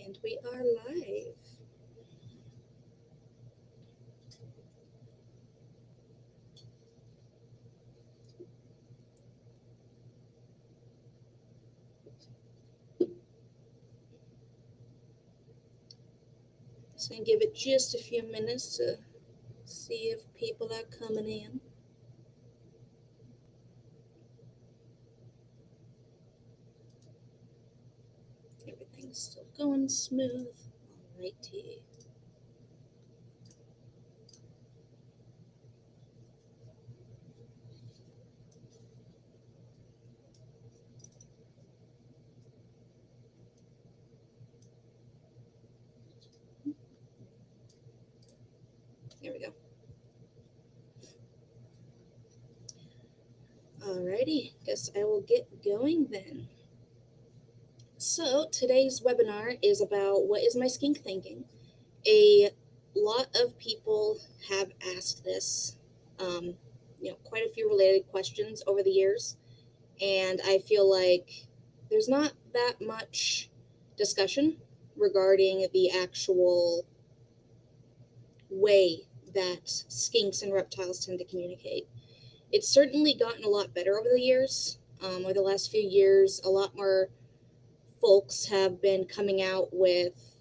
And we are live. Just gonna give it just a few minutes to see if people are coming in. Everything's still going smooth. Alrighty. There we go. Alrighty, guess I will get going then. So today's webinar is about what is my skink thinking. A lot of people have asked this, quite a few related questions over the years, and I feel like there's not that much discussion regarding the actual way that skinks and reptiles tend to communicate. It's certainly gotten a lot better over the years. Over the last few years, a lot more folks have been coming out with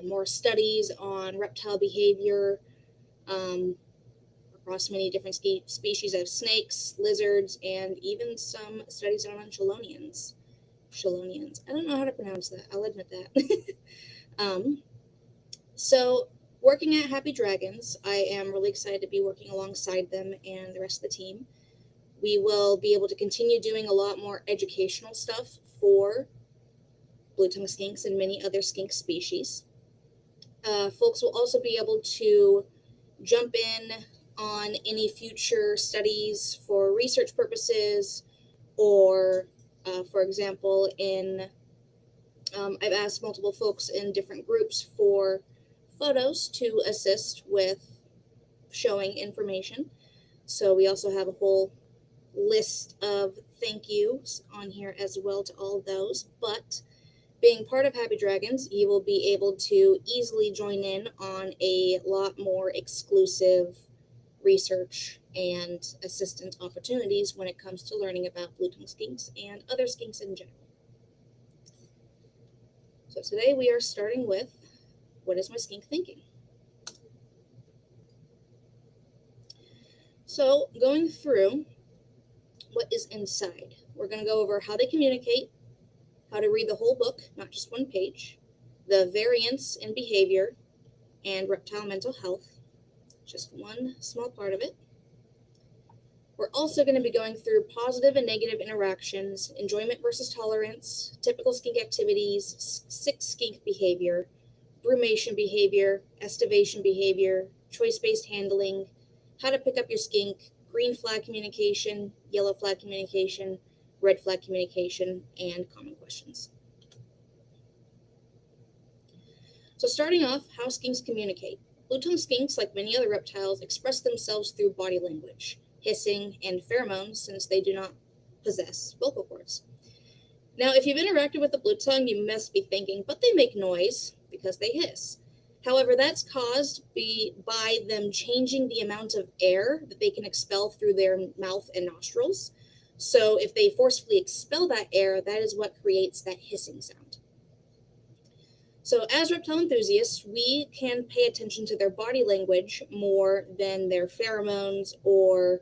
more studies on reptile behavior across many different species of snakes, lizards, and even some studies on chelonians. I don't know how to pronounce that. I'll admit that. So working at Happy Dragons, I am really excited to be working alongside them and the rest of the team. We will be able to continue doing a lot more educational stuff for blue-tongued skinks and many other skink species. Folks will also be able to jump in on any future studies for research purposes, or for example, I've asked multiple folks in different groups for photos to assist with showing information. So we also have a whole list of thank yous on here as well to all of those. But being part of Happy Dragons, you will be able to easily join in on a lot more exclusive research and assistant opportunities when it comes to learning about blue-tongued skinks and other skinks in general. So today we are starting with, what is my skink thinking? So going through what is inside, we're going to go over how they communicate, how to read the whole book, not just one page, the variance in behavior, and reptile mental health, just one small part of it. We're also going to be going through positive and negative interactions, enjoyment versus tolerance, typical skink activities, sick skink behavior, brumation behavior, estivation behavior, choice-based handling, how to pick up your skink, green flag communication, yellow flag communication, red flag communication, and common questions. So starting off, how skinks communicate. Blue-tongued skinks, like many other reptiles, express themselves through body language, hissing, and pheromones, since they do not possess vocal cords. Now, if you've interacted with the blue tongue, you must be thinking, but they make noise because they hiss. However, that's caused by them changing the amount of air that they can expel through their mouth and nostrils. So if they forcefully expel that air, that is what creates that hissing sound. So as reptile enthusiasts, we can pay attention to their body language more than their pheromones or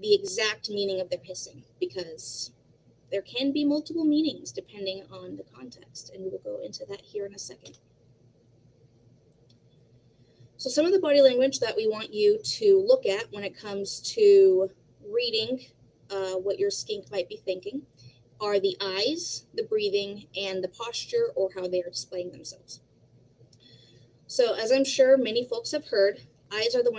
the exact meaning of their hissing, because there can be multiple meanings depending on the context, and we will go into that here in a second. So some of the body language that we want you to look at when it comes to reading what your skink might be thinking are the eyes, the breathing, and the posture, or how they are displaying themselves. So as I'm sure many folks have heard, eyes are the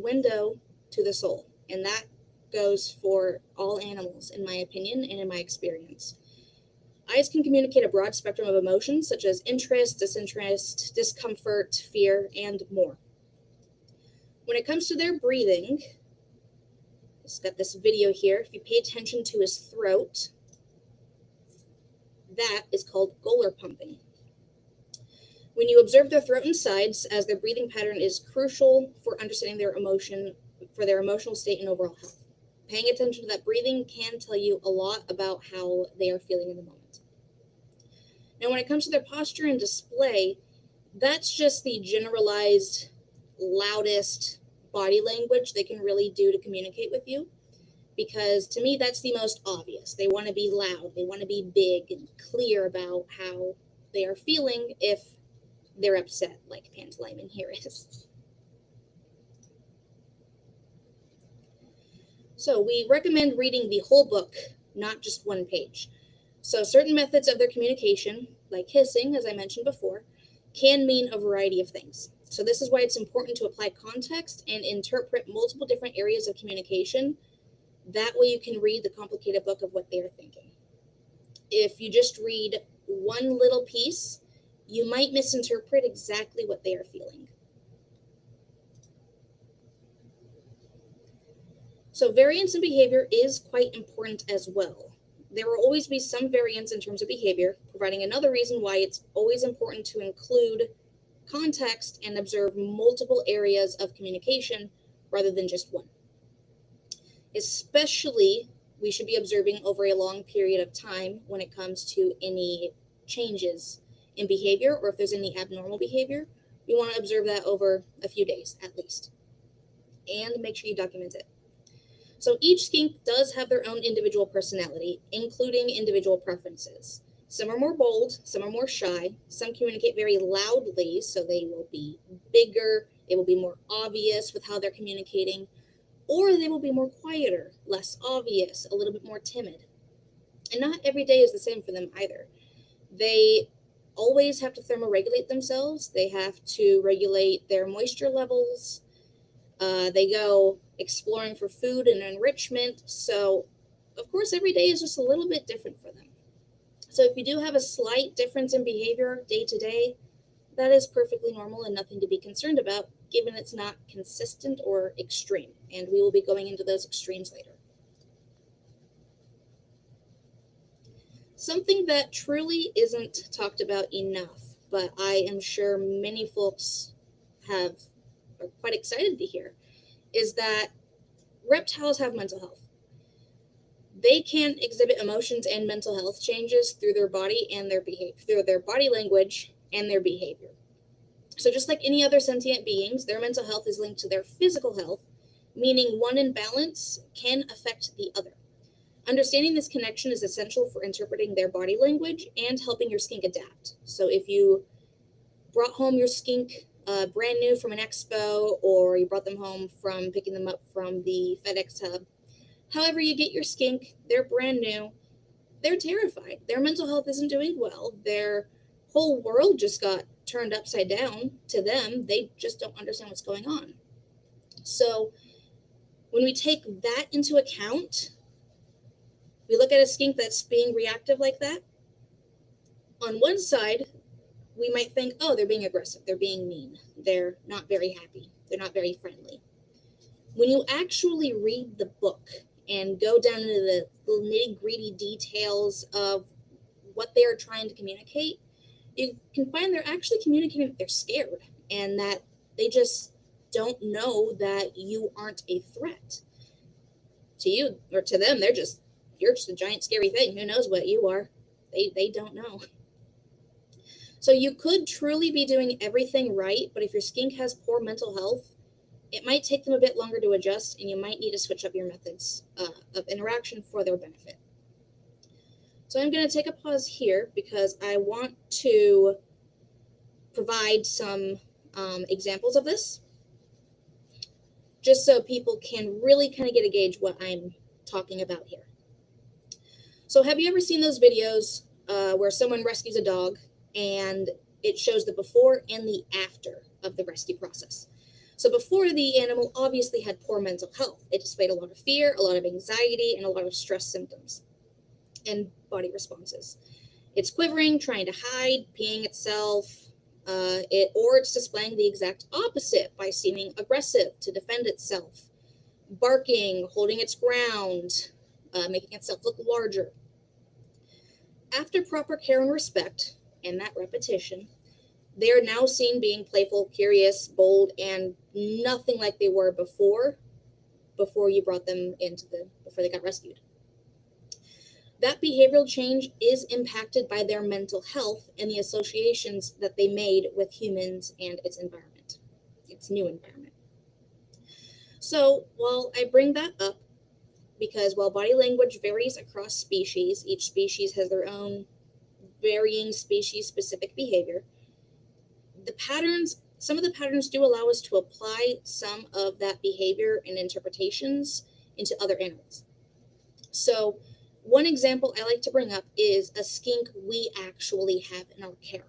window to the soul, and that goes for all animals, in my opinion and in my experience. Eyes can communicate a broad spectrum of emotions such as interest, disinterest, discomfort, fear, and more. When it comes to their breathing, he's got this video here. If you pay attention to his throat, that is called golar pumping. When you observe their throat and sides, as their breathing pattern is crucial for understanding their emotional state and overall health. Paying attention to that breathing can tell you a lot about how they are feeling in the moment. Now, when it comes to their posture and display, that's just the generalized, loudest body language they can really do to communicate with you. Because to me, that's the most obvious. They want to be loud, they want to be big and clear about how they are feeling if they're upset, like Pantalaimon here is. So we recommend reading the whole book, not just one page. So certain methods of their communication, like hissing, as I mentioned before, can mean a variety of things. So this is why it's important to apply context and interpret multiple different areas of communication. That way you can read the complicated book of what they are thinking. If you just read one little piece, you might misinterpret exactly what they are feeling. So variance in behavior is quite important as well. There will always be some variance in terms of behavior, providing another reason why it's always important to include context and observe multiple areas of communication rather than just one. Especially, we should be observing over a long period of time when it comes to any changes in behavior, or if there's any abnormal behavior. You want to observe that over a few days at least, and make sure you document it. So each skink does have their own individual personality, including individual preferences. Some are more bold, some are more shy, some communicate very loudly, so they will be bigger, they will be more obvious with how they're communicating, or they will be more quieter, less obvious, a little bit more timid. And not every day is the same for them either. They always have to thermoregulate themselves. They have to regulate their moisture levels. They go exploring for food and enrichment. So, of course, every day is just a little bit different for them. So if you do have a slight difference in behavior day to day, that is perfectly normal and nothing to be concerned about, given it's not consistent or extreme. And we will be going into those extremes later. Something that truly isn't talked about enough, but I am sure many folks are quite excited to hear, is that reptiles have mental health. They can exhibit emotions and mental health changes through their body and their behavior, through their body language and their behavior. So just like any other sentient beings, their mental health is linked to their physical health, meaning one imbalance can affect the other. Understanding this connection is essential for interpreting their body language and helping your skink adapt. So if you brought home your skink brand new from an expo, or you brought them home from picking them up from the FedEx hub, however you get your skink, they're brand new, they're terrified. Their mental health isn't doing well. Their whole world just got turned upside down to them. They just don't understand what's going on. So when we take that into account, we look at a skink that's being reactive like that. On one side, we might think, oh, they're being aggressive, they're being mean, they're not very happy, they're not very friendly. When you actually read the book and go down into the little nitty-gritty details of what they are trying to communicate, you can find they're actually communicating that they're scared and that they just don't know that you aren't a threat. To you or to them, you're just a giant scary thing. Who knows what you are? They don't know. So you could truly be doing everything right, but if your skink has poor mental health, it might take them a bit longer to adjust, and you might need to switch up your methods of interaction for their benefit. So I'm going to take a pause here because I want to provide some examples of this, just so people can really kind of get a gauge what I'm talking about here. So have you ever seen those videos where someone rescues a dog and it shows the before and the after of the rescue process? So before, the animal obviously had poor mental health. It displayed a lot of fear, a lot of anxiety, and a lot of stress symptoms and body responses. It's quivering, trying to hide, peeing itself, or it's displaying the exact opposite by seeming aggressive to defend itself, barking, holding its ground, making itself look larger. After proper care and respect, and that repetition, They are now seen being playful, curious, bold, and nothing like they were before you brought them before they got rescued. That behavioral change is impacted by their mental health and the associations that they made with humans and its environment, its new environment. So while I bring that up, because while body language varies across species, each species has their own varying species-specific behavior, some of the patterns do allow us to apply some of that behavior and interpretations into other animals. So one example I like to bring up is a skink we actually have in our care.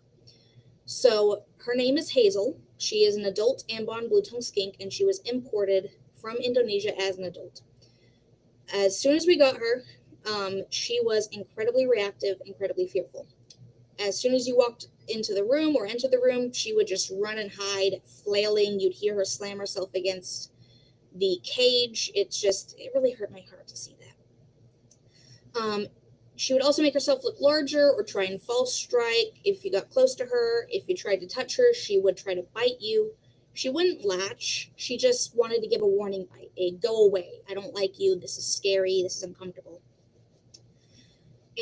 So her name is Hazel. She is an adult Ambon blue-tongue skink, and she was imported from Indonesia as an adult. As soon as we got her, she was incredibly reactive, incredibly fearful. As soon as you walked into the room or entered the room, she would just run and hide, flailing. You'd hear her slam herself against the cage. It really hurt my heart to see that. She would also make herself look larger or try and false strike if you got close to her. If you tried to touch her, she would try to bite you. She wouldn't latch. She just wanted to give a warning bite, a go away. I don't like you. This is scary. This is uncomfortable.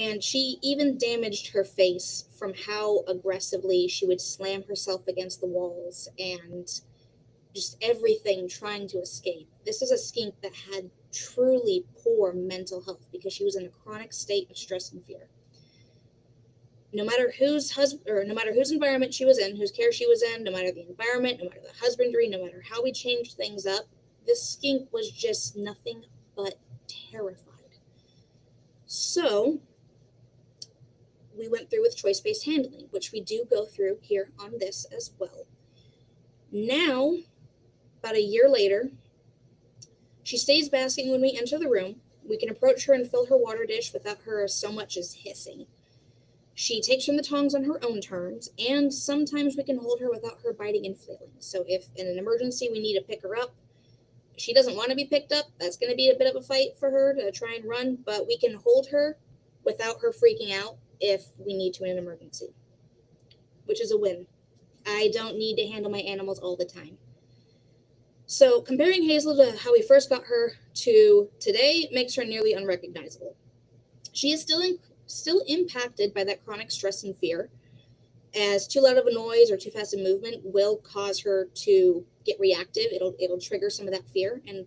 And she even damaged her face from how aggressively she would slam herself against the walls and just everything trying to escape. This is a skink that had truly poor mental health because she was in a chronic state of stress and fear. No matter whose environment she was in, whose care she was in, no matter the environment, no matter the husbandry, no matter how we changed things up, this skink was just nothing but terrified. So we went through with choice-based handling, which we do go through here on this as well. Now, about a year later, she stays basking when we enter the room. We can approach her and fill her water dish without her so much as hissing. She takes from the tongs on her own terms, and sometimes we can hold her without her biting and flailing. So if in an emergency we need to pick her up, she doesn't want to be picked up. That's going to be a bit of a fight for her to try and run, but we can hold her without her freaking out if we need to in an emergency, which is a win. I don't need to handle my animals all the time. So comparing Hazel to how we first got her to today makes her nearly unrecognizable. She is still impacted by that chronic stress and fear, as too loud of a noise or too fast a movement will cause her to get reactive. It'll trigger some of that fear, and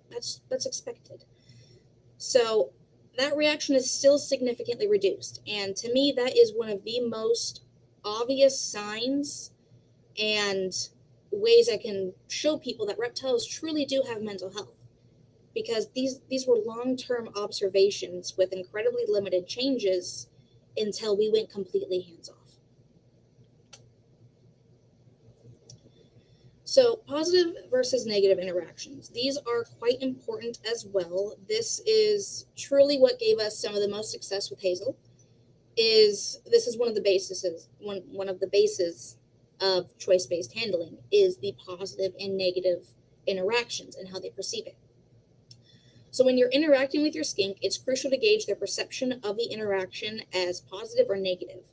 that's expected. So that reaction is still significantly reduced. And to me, that is one of the most obvious signs and ways I can show people that reptiles truly do have mental health. Because these were long-term observations with incredibly limited changes until we went completely hands-off. So positive versus negative interactions. These are quite important as well. This is truly what gave us some of the most success with Hazel. This is one of the bases of choice-based handling is the positive and negative interactions and how they perceive it. So when you're interacting with your skink, it's crucial to gauge their perception of the interaction as positive or negative.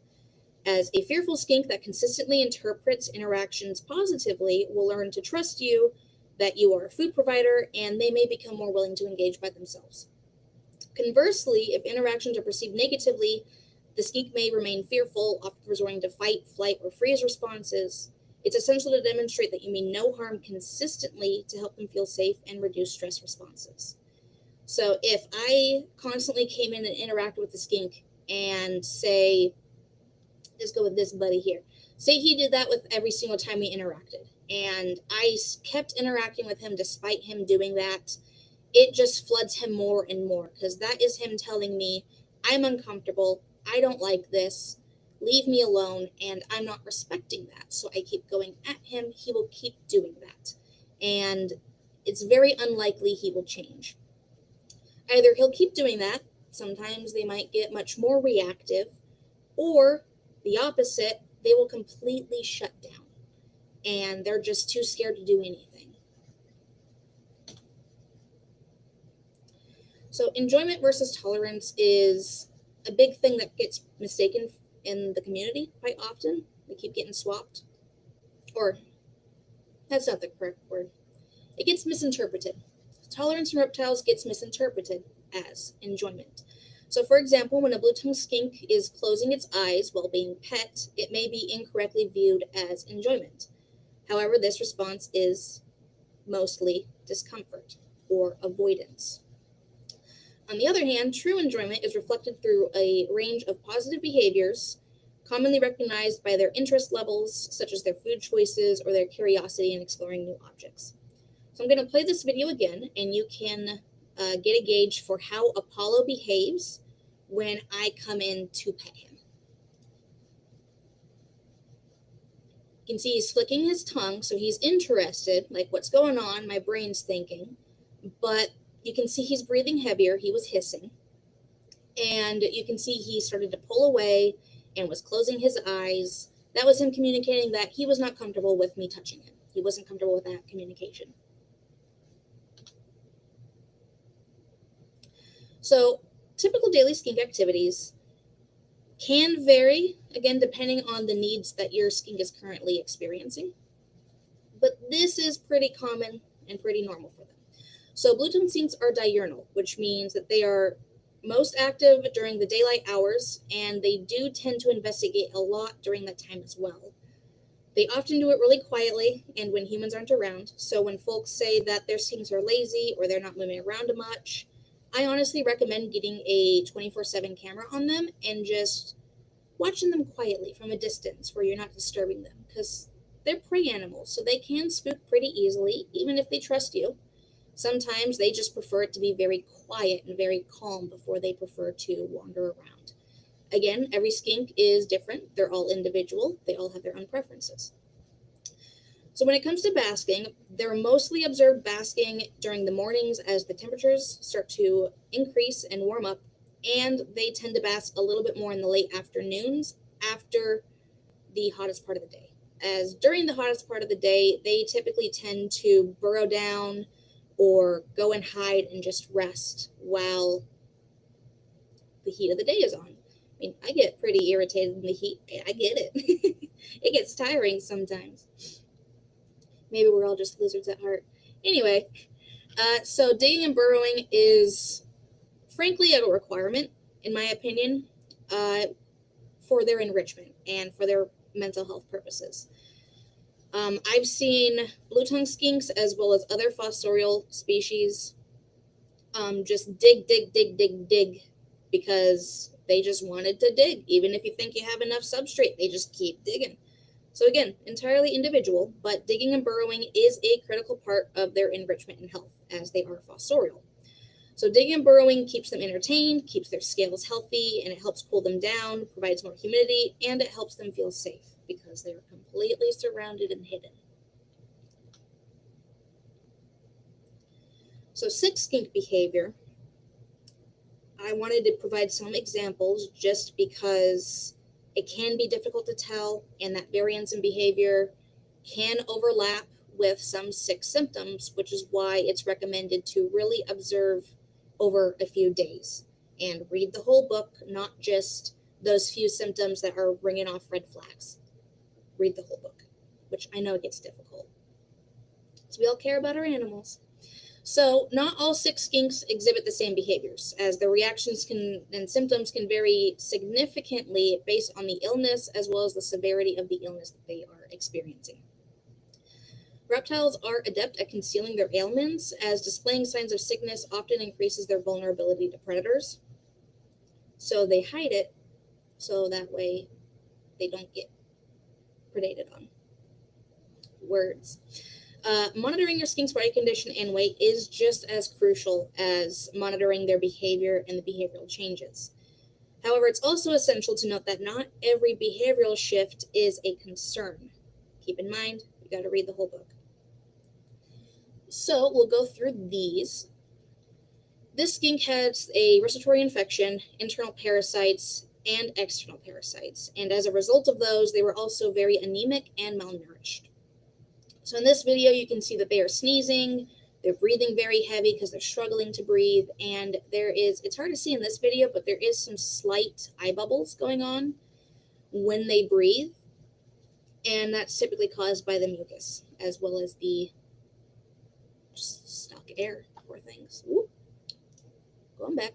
As a fearful skink that consistently interprets interactions positively will learn to trust you, that you are a food provider, and they may become more willing to engage by themselves. Conversely, if interactions are perceived negatively, the skink may remain fearful, often resorting to fight, flight, or freeze responses. It's essential to demonstrate that you mean no harm consistently to help them feel safe and reduce stress responses. So if I constantly came in and interacted with the skink and say, let's go with this buddy here. Say he did that with every single time we interacted, and I kept interacting with him despite him doing that, it just floods him more and more, because that is him telling me, I'm uncomfortable, I don't like this, leave me alone, and I'm not respecting that. So I keep going at him, he will keep doing that. And it's very unlikely he will change. Either he'll keep doing that, sometimes they might get much more reactive, or the opposite, they will completely shut down, and they're just too scared to do anything. So enjoyment versus tolerance is a big thing that gets mistaken in the community quite often. They keep getting swapped. Or, that's not the correct word. It gets misinterpreted. Tolerance in reptiles gets misinterpreted as enjoyment. So, for example, when a blue-tongued skink is closing its eyes while being pet, it may be incorrectly viewed as enjoyment. However, this response is mostly discomfort or avoidance. On the other hand, true enjoyment is reflected through a range of positive behaviors, commonly recognized by their interest levels, such as their food choices or their curiosity in exploring new objects. So I'm going to play this video again, and you can get a gauge for how Apollo behaves when I come in to pet him. You can see he's flicking his tongue, so he's interested, like what's going on, my brain's thinking, but you can see he's breathing heavier, he was hissing, and you can see he started to pull away and was closing his eyes. That was him communicating that he was not comfortable with me touching him. He wasn't comfortable with that communication. So, typical daily skink activities can vary, again, depending on the needs that your skink is currently experiencing. But this is pretty common and pretty normal for them. So, blue-tongued skinks are diurnal, which means that they are most active during the daylight hours, and they do tend to investigate a lot during that time as well. They often do it really quietly and when humans aren't around. So when folks say that their skinks are lazy or they're not moving around much, I honestly recommend getting a 24/7 camera on them and just watching them quietly from a distance where you're not disturbing them, because they're prey animals, so they can spook pretty easily, even if they trust you. Sometimes they just prefer it to be very quiet and very calm before they prefer to wander around. Again, every skink is different. They're all individual. They all have their own preferences. So when it comes to basking, they're mostly observed basking during the mornings as the temperatures start to increase and warm up, and they tend to bask a little bit more in the late afternoons after the hottest part of the day. As during the hottest part of the day, they typically tend to burrow down or go and hide and just rest while the heat of the day is on. I mean, I get pretty irritated in the heat. I get it. It gets tiring sometimes. Maybe we're all just lizards at heart. Anyway, so digging and burrowing is frankly a requirement, in my opinion, for their enrichment and for their mental health purposes. I've seen blue-tongued skinks as well as other fossorial species just dig because they just wanted to dig. Even if you think you have enough substrate, they just keep digging. So again, entirely individual, but digging and burrowing is a critical part of their enrichment and health, as they are fossorial. So digging and burrowing keeps them entertained, keeps their scales healthy, and it helps cool them down, provides more humidity, and it helps them feel safe because they're completely surrounded and hidden. So sick skink behavior, I wanted to provide some examples just because it can be difficult to tell, and that variance in behavior can overlap with some sick symptoms, which is why it's recommended to really observe over a few days and read the whole book, not just those few symptoms that are ringing off red flags. Read the whole book, which I know it gets difficult. So we all care about our animals. So not all sick skinks exhibit the same behaviors, as their reactions and symptoms can vary significantly based on the illness as well as the severity of the illness that they are experiencing. Reptiles are adept at concealing their ailments, as displaying signs of sickness often increases their vulnerability to predators. So they hide it so that way they don't get predated on. Words. Monitoring your skink's body condition and weight is just as crucial as monitoring their behavior and the behavioral changes. However, it's also essential to note that not every behavioral shift is a concern. Keep in mind, you got to read the whole book. So we'll go through these. This skink has a respiratory infection, internal parasites, and external parasites. And as a result of those, they were also very anemic and malnourished. So in this video, you can see that they are sneezing, they're breathing very heavy because they're struggling to breathe, and it's hard to see in this video, but there is some slight eye bubbles going on when they breathe. and that's typically caused by the mucus as well as the stuck air. Poor things. Whoop. Going back.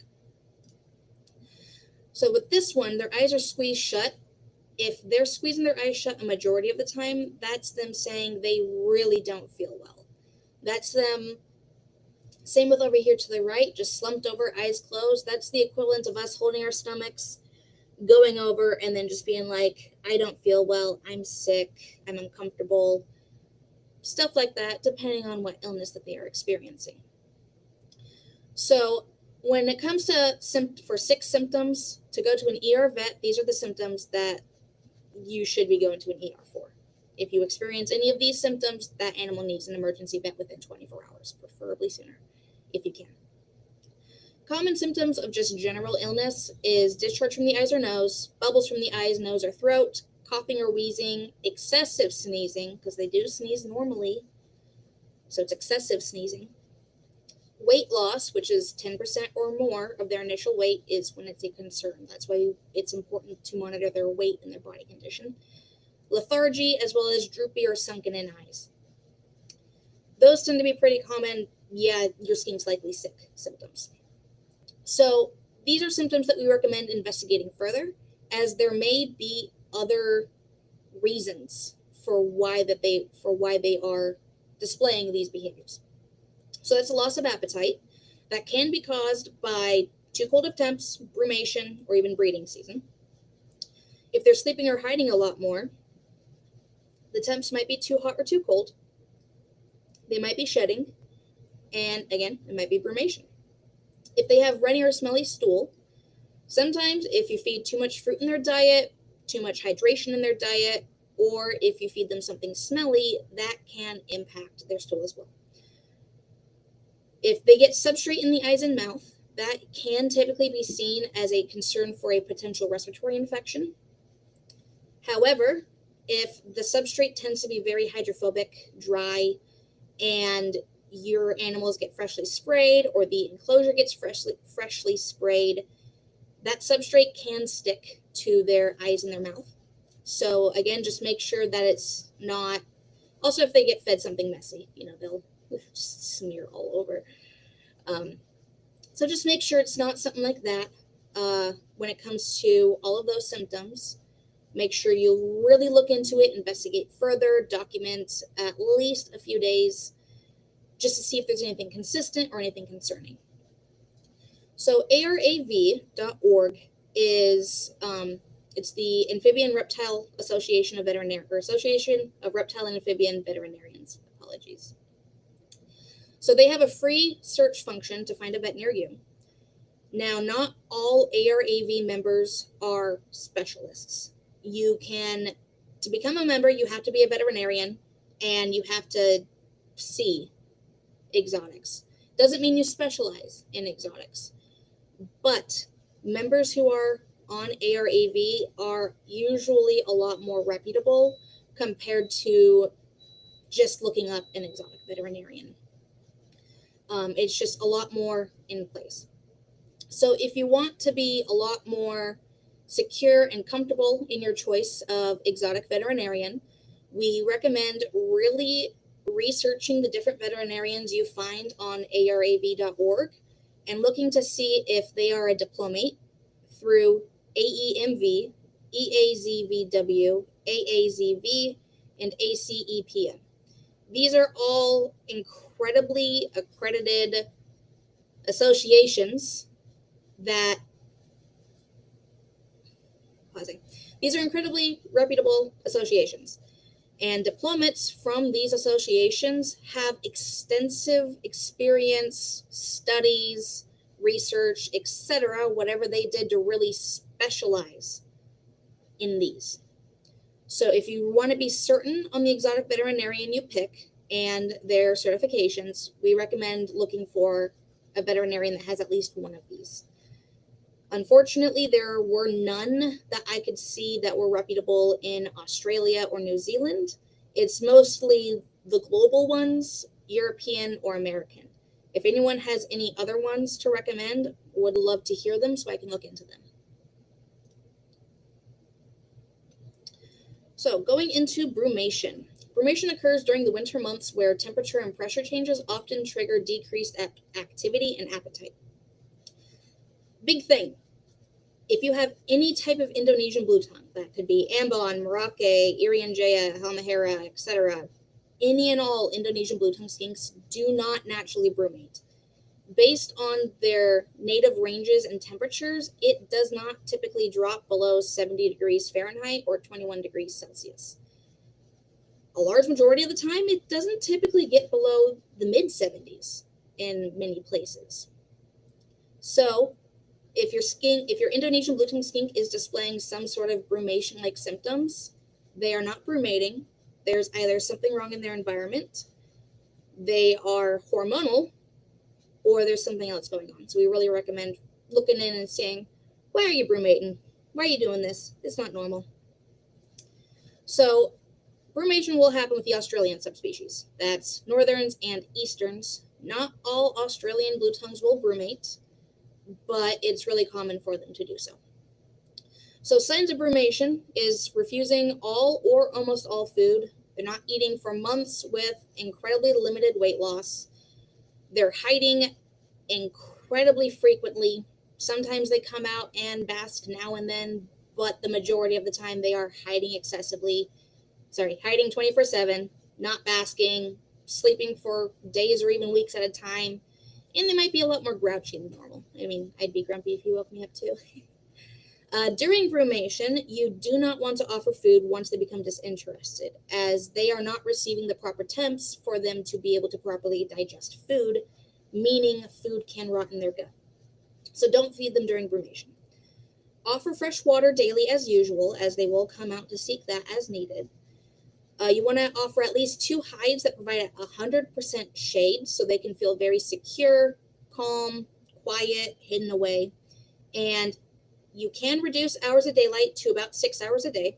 So with this one, their eyes are squeezed shut. If they're squeezing their eyes shut a majority of the time, that's them saying they really don't feel well. That's them. Same with over here to the right, just slumped over, eyes closed. That's the equivalent of us holding our stomachs, going over, and then just being like, I don't feel well, I'm sick, I'm uncomfortable, stuff like that, depending on what illness that they are experiencing. So when it comes to for 6 symptoms to go to an ER vet, these are the symptoms that you should be going to an ER for. If you experience any of these symptoms, that animal needs an emergency vet within 24 hours, preferably sooner, if you can. Common symptoms of just general illness is discharge from the eyes or nose, bubbles from the eyes, nose, or throat, coughing or wheezing, excessive sneezing, because they do sneeze normally, so it's excessive sneezing. Weight loss, which is 10% or more of their initial weight, is when it's a concern. That's why it's important to monitor their weight and their body condition. Lethargy, as well as droopy or sunken in eyes. Those tend to be pretty common. Yeah, your skink's likely sick symptoms. So these are symptoms that we recommend investigating further, as there may be other reasons for why they are displaying these behaviors. So that's a loss of appetite that can be caused by too cold of temps, brumation, or even breeding season. If they're sleeping or hiding a lot more, the temps might be too hot or too cold. They might be shedding, and again, it might be brumation. If they have runny or smelly stool, sometimes if you feed too much fruit in their diet, too much hydration in their diet, or if you feed them something smelly, that can impact their stool as well. If they get substrate in the eyes and mouth, that can typically be seen as a concern for a potential respiratory infection. However, if the substrate tends to be very hydrophobic, dry, and your animals get freshly sprayed or the enclosure gets freshly sprayed, that substrate can stick to their eyes and their mouth. So again, just make sure that it's not, also if they get fed something messy, they'll just smear all over. So just make sure it's not something like that. When it comes to all of those symptoms, make sure you really look into it, investigate further, document at least a few days, just to see if there's anything consistent or anything concerning. So ARAV.org is it's the Amphibian Reptile Association of Association of Reptile and Amphibian Veterinarians. Apologies. So they have a free search function to find a vet near you. Now, not all ARAV members are specialists. To become a member, you have to be a veterinarian and you have to see exotics. Doesn't mean you specialize in exotics, but members who are on ARAV are usually a lot more reputable compared to just looking up an exotic veterinarian. It's just a lot more in place. So if you want to be a lot more secure and comfortable in your choice of exotic veterinarian, we recommend really researching the different veterinarians you find on ARAV.org and looking to see if they are a diplomate through AEMV, EAZVW, AAZV, and ACEPM. These are all incredibly accredited associations These are incredibly reputable associations. And diplomates from these associations have extensive experience, studies, research, etc., whatever they did to really specialize in these. So if you want to be certain on the exotic veterinarian you pick and their certifications, we recommend looking for a veterinarian that has at least one of these. Unfortunately, there were none that I could see that were reputable in Australia or New Zealand. It's mostly the global ones, European or American. If anyone has any other ones to recommend, would love to hear them so I can look into them. So going into brumation. Brumation occurs during the winter months where temperature and pressure changes often trigger decreased activity and appetite. Big thing. If you have any type of Indonesian blue tongue, that could be Ambon, Merauke, Irianjaya, Halmahera, etc., any and all Indonesian blue tongue skinks do not naturally brumate. Based on their native ranges and temperatures, it does not typically drop below 70 degrees Fahrenheit or 21 degrees Celsius. A large majority of the time, it doesn't typically get below the mid-70s in many places. So, if your Indonesian blue tongue skink is displaying some sort of brumation-like symptoms, they are not brumating. There's either something wrong in their environment, they are hormonal, or there's something else going on. So we really recommend looking in and saying, why are you brumating? Why are you doing this? It's not normal. So brumation will happen with the Australian subspecies. That's northerns and easterns. Not all Australian blue tongues will brumate, but it's really common for them to do so. So signs of brumation is refusing all or almost all food. They're not eating for months with incredibly limited weight loss. They're hiding incredibly frequently. Sometimes they come out and bask now and then, but the majority of the time they are hiding excessively. Hiding 24/7, not basking, sleeping for days or even weeks at a time. And they might be a lot more grouchy than normal. I mean, I'd be grumpy if you woke me up too. During brumation, you do not want to offer food once they become disinterested, as they are not receiving the proper temps for them to be able to properly digest food, meaning food can rot in their gut. So don't feed them during brumation. Offer fresh water daily as usual, as they will come out to seek that as needed. You want to offer at least 2 hides that provide 100% shade so they can feel very secure, calm, quiet, hidden away. And you can reduce hours of daylight to about 6 hours a day.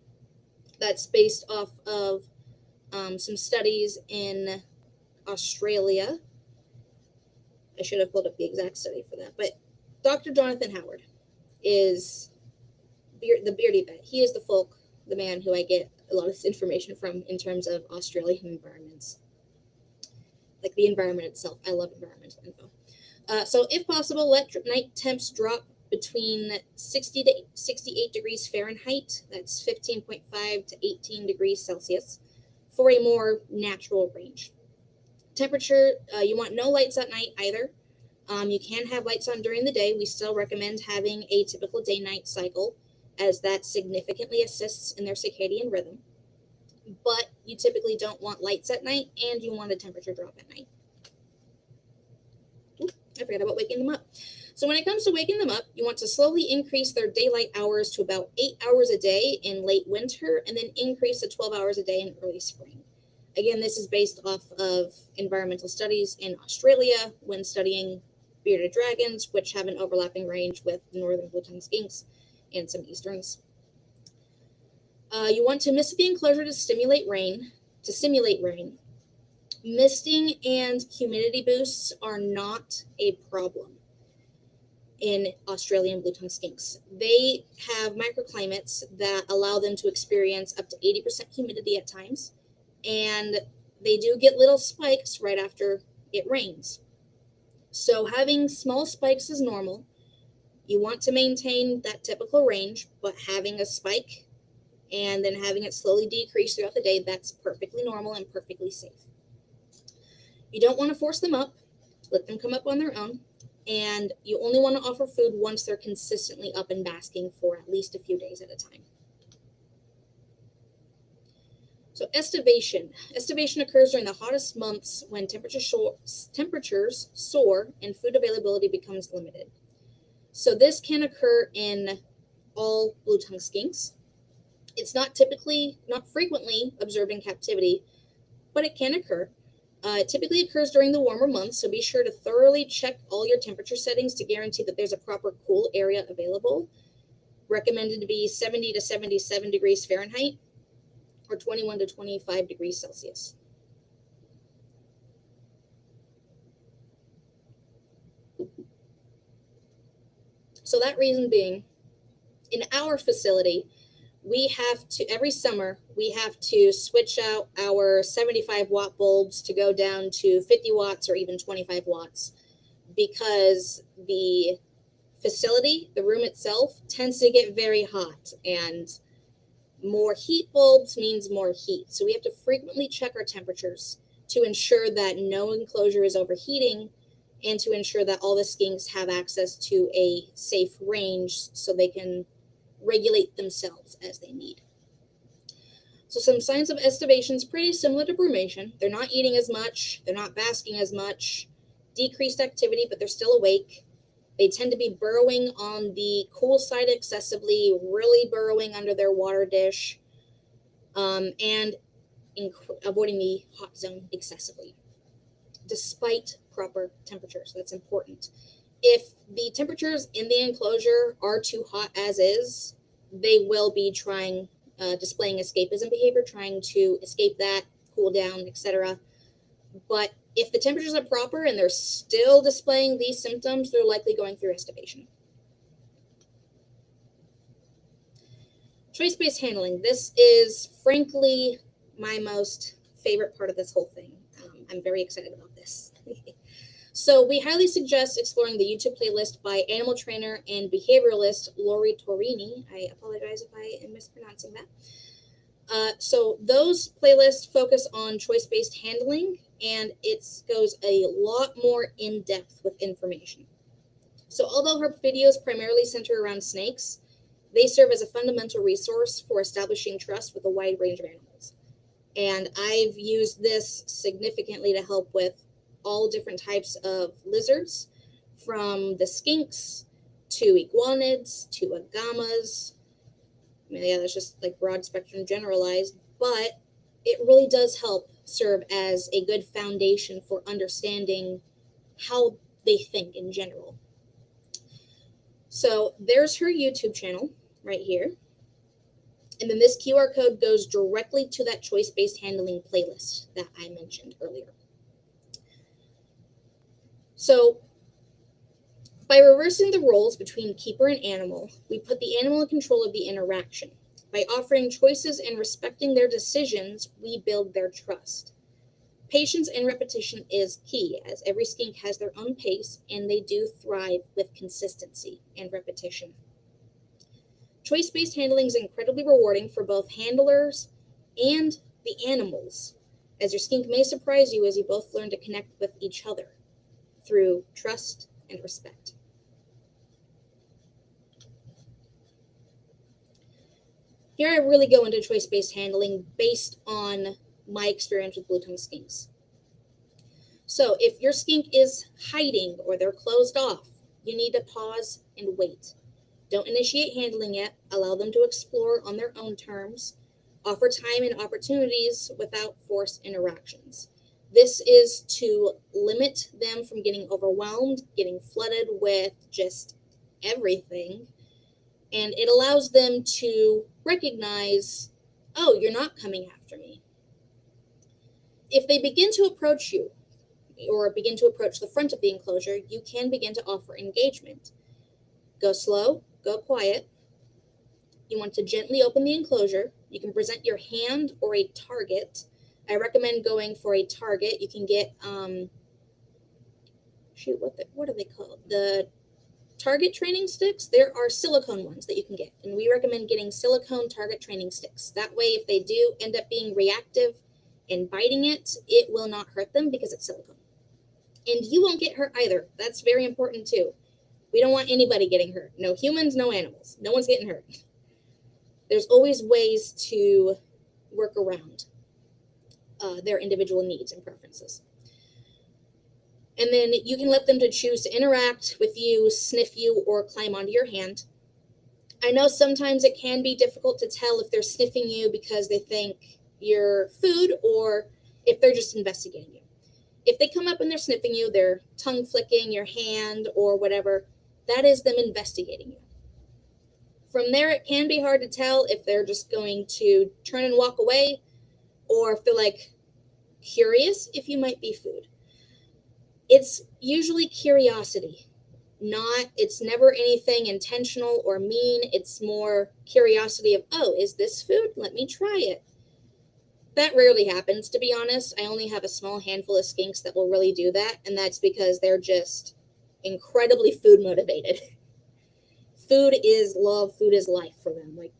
That's based off of some studies in Australia. I should have pulled up the exact study for that. But Dr. Jonathan Howard is the beardy vet. He is the man who I get a lot of this information from in terms of Australian environments. Like the environment itself. I love environmental info. So if possible, let night temps drop between 60 to 68 degrees Fahrenheit, that's 15.5 to 18 degrees Celsius, for a more natural range. Temperature, you want no lights at night either. You can have lights on during the day. We still recommend having a typical day-night cycle, as that significantly assists in their circadian rhythm. But you typically don't want lights at night, and you want a temperature drop at night. Ooh, I forgot about waking them up. So when it comes to waking them up, you want to slowly increase their daylight hours to about 8 hours a day in late winter, and then increase to 12 hours a day in early spring. Again, this is based off of environmental studies in Australia when studying bearded dragons, which have an overlapping range with northern blue-tongued skinks and some easterns. You want to mist the enclosure to simulate rain. Misting and humidity boosts are not a problem in Australian blue-tongued skinks. They have microclimates that allow them to experience up to 80% humidity at times, and they do get little spikes right after it rains. So having small spikes is normal. You want to maintain that typical range, but having a spike and then having it slowly decrease throughout the day, that's perfectly normal and perfectly safe. You don't want to force them up. Let them come up on their own. And you only want to offer food once they're consistently up and basking for at least a few days at a time. So estivation. Estivation occurs during the hottest months when temperatures soar and food availability becomes limited. So this can occur in all blue-tongued skinks. It's not frequently observed in captivity, but it can occur. It typically occurs during the warmer months, so be sure to thoroughly check all your temperature settings to guarantee that there's a proper cool area available. Recommended to be 70 to 77 degrees Fahrenheit or 21 to 25 degrees Celsius. So that reason being, in our facility, we have to, every summer, we have to switch out our 75-watt bulbs to go down to 50 watts or even 25 watts because the facility, the room itself, tends to get very hot, and more heat bulbs means more heat. So we have to frequently check our temperatures to ensure that no enclosure is overheating and to ensure that all the skinks have access to a safe range so they can regulate themselves as they need. So some signs of estivation is pretty similar to brumation. They're not eating as much, they're not basking as much, decreased activity, but they're still awake. They tend to be burrowing on the cool side excessively, really burrowing under their water dish, and avoiding the hot zone excessively, despite proper temperatures. That's important. If the temperatures in the enclosure are too hot as is, they will be displaying escapism behavior, trying to escape that, cool down, etc. But if the temperatures are proper and they're still displaying these symptoms, they're likely going through estivation. Choice-based handling. This is, frankly, my most favorite part of this whole thing. I'm very excited about this. So we highly suggest exploring the YouTube playlist by animal trainer and behavioralist Lori Torini. I apologize if I am mispronouncing that. So those playlists focus on choice-based handling, and it goes a lot more in-depth with information. So although her videos primarily center around snakes, they serve as a fundamental resource for establishing trust with a wide range of animals. And I've used this significantly to help with all different types of lizards, from the skinks to iguanids to agamas. I mean, yeah, that's just like broad spectrum generalized, but it really does help serve as a good foundation for understanding how they think in general. So there's her YouTube channel right here. And then this QR code goes directly to that choice-based handling playlist that I mentioned earlier. So by reversing the roles between keeper and animal, we put the animal in control of the interaction. By offering choices and respecting their decisions, we build their trust. Patience and repetition is key, as every skink has their own pace, and they do thrive with consistency and repetition. Choice-based handling is incredibly rewarding for both handlers and the animals, as your skink may surprise you as you both learn to connect with each other through trust and respect. Here I really go into choice-based handling based on my experience with blue-tongued skinks. So if your skink is hiding or they're closed off, you need to pause and wait. Don't initiate handling yet. Allow them to explore on their own terms. Offer time and opportunities without forced interactions. This is to limit them from getting overwhelmed, getting flooded with just everything. And it allows them to recognize, oh, you're not coming after me. If they begin to approach you or begin to approach the front of the enclosure, you can begin to offer engagement. Go slow, go quiet. You want to gently open the enclosure. You can present your hand or a target. I recommend going for a target. You can get, what are they called? The target training sticks. There are silicone ones that you can get, and we recommend getting silicone target training sticks. That way, if they do end up being reactive and biting it, it will not hurt them because it's silicone. And you won't get hurt either. That's very important too. We don't want anybody getting hurt. No humans, no animals. No one's getting hurt. There's always ways to work around their individual needs and preferences. And then you can let them to choose to interact with you, sniff you, or climb onto your hand. I know sometimes it can be difficult to tell if they're sniffing you because they think you're food or if they're just investigating you. If they come up and they're sniffing you, they're tongue flicking your hand or whatever, that is them investigating you. From there, it can be hard to tell if they're just going to turn and walk away or if they're like curious if you might be food. It's usually curiosity, It's never anything intentional or mean. It's more curiosity of, oh, is this food? Let me try it. That rarely happens, to be honest. I only have a small handful of skinks that will really do that, and that's because they're just incredibly food motivated. Food is love, food is life for them. Like,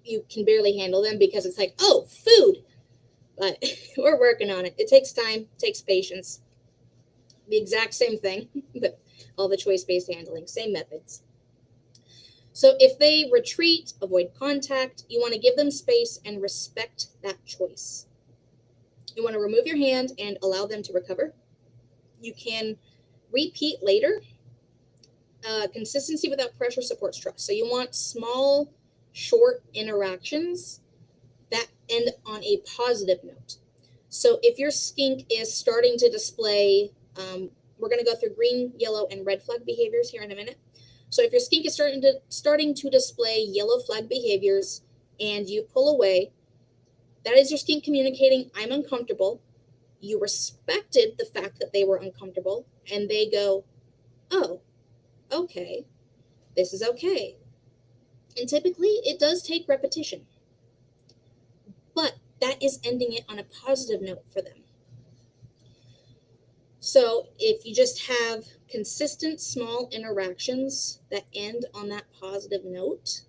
you can barely handle them because it's like, oh, food. But we're working on it. It takes time, it takes patience. The exact same thing, but all the choice-based handling, same methods. So if they retreat, avoid contact, you want to give them space and respect that choice. You want to remove your hand and allow them to recover. You can repeat later. Consistency without pressure supports trust. So you want small, short interactions that end on a positive note. So if your skink is starting to display, we're going to go through green, yellow, and red flag behaviors here in a minute. So if your skink is starting to display yellow flag behaviors and you pull away, that is your skink communicating, I'm uncomfortable. You respected the fact that they were uncomfortable, and they go, oh, okay, this is okay. And typically it does take repetition, but that is ending it on a positive note for them. So if you just have consistent small interactions that end on that positive note,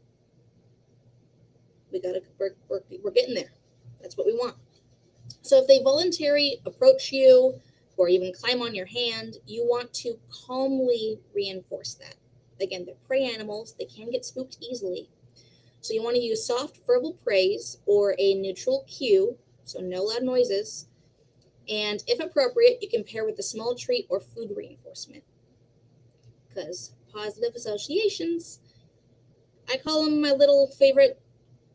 we're getting there. That's what we want. So if they voluntarily approach you or even climb on your hand, you want to calmly reinforce that. Again, they're prey animals. They can get spooked easily. So you want to use soft verbal praise or a neutral cue, so no loud noises. And if appropriate, you can pair with a small treat or food reinforcement. Because positive associations, I call them my little favorite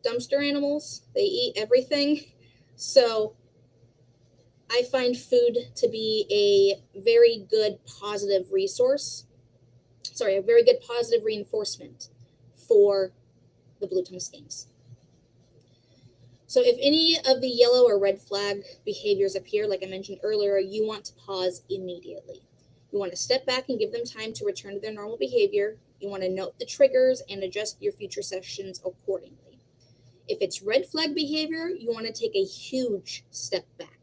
dumpster animals. They eat everything. So I find food to be a very good positive a very good positive reinforcement for the blue-tongued skinks. So if any of the yellow or red flag behaviors appear, like I mentioned earlier, you want to pause immediately. You want to step back and give them time to return to their normal behavior. You want to note the triggers and adjust your future sessions accordingly. If it's red flag behavior, you want to take a huge step back.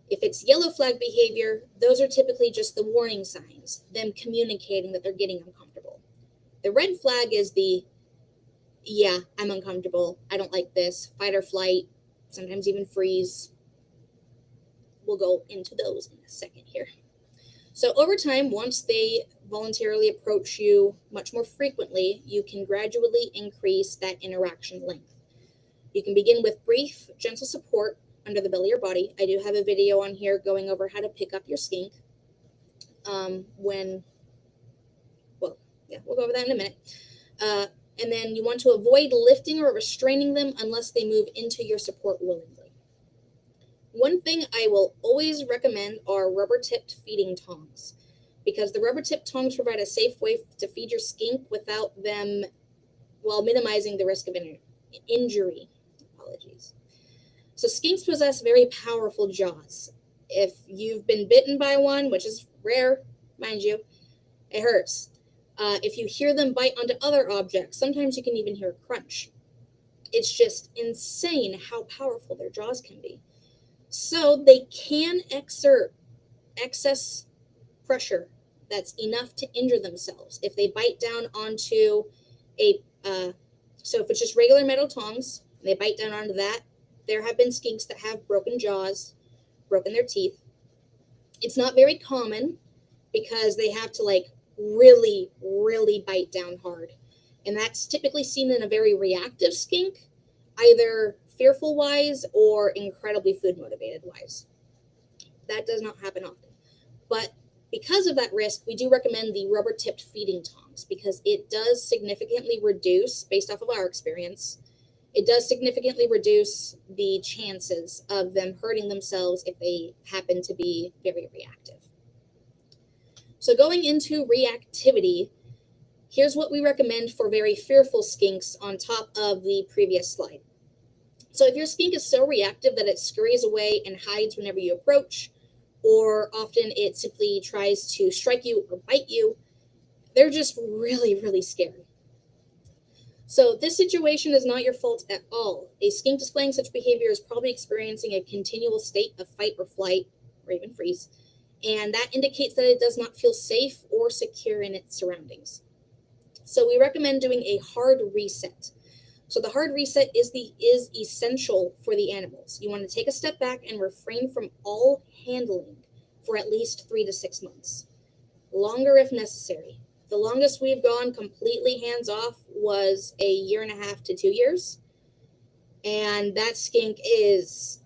If it's yellow flag behavior, those are typically just the warning signs, them communicating that they're getting uncomfortable. The red flag is yeah, I'm uncomfortable, I don't like this, fight or flight, sometimes even freeze. We'll go into those in a second here. So over time, once they voluntarily approach you much more frequently, you can gradually increase that interaction length. You can begin with brief, gentle support under the belly or body. I do have a video on here going over how to pick up your skink. We'll go over that in a minute. And then you want to avoid lifting or restraining them unless they move into your support willingly. One thing I will always recommend are rubber-tipped feeding tongs, because the rubber-tipped tongs provide a safe way to feed your skink without them, while minimizing the risk of injury. Apologies. So skinks possess very powerful jaws. If you've been bitten by one, which is rare, mind you, it hurts. If you hear them bite onto other objects, sometimes you can even hear a crunch. It's just insane how powerful their jaws can be. So they can exert excess pressure that's enough to injure themselves. If they bite down onto so if it's just regular metal tongs, and they bite down onto that, there have been skinks that have broken jaws, broken their teeth. It's not very common because they have to really, really bite down hard. And that's typically seen in a very reactive skink, either fearful wise or incredibly food motivated wise. That does not happen often. But because of that risk, we do recommend the rubber tipped feeding tongs, because it does significantly reduce, based off of our experience, it does significantly reduce the chances of them hurting themselves if they happen to be very reactive. So going into reactivity, here's what we recommend for very fearful skinks on top of the previous slide. So if your skink is so reactive that it scurries away and hides whenever you approach, or often it simply tries to strike you or bite you, They're just really, really scared. So this situation is not your fault at all. A skink displaying such behavior is probably experiencing a continual state of fight or flight, or even freeze, and that indicates that it does not feel safe or secure in its surroundings. So we recommend doing a hard reset. So the hard reset is essential for the animals. You want to take a step back and refrain from all handling for at least 3 to 6 months, longer if necessary. The longest we've gone completely hands off was a 1.5 to 2 years, and that skink is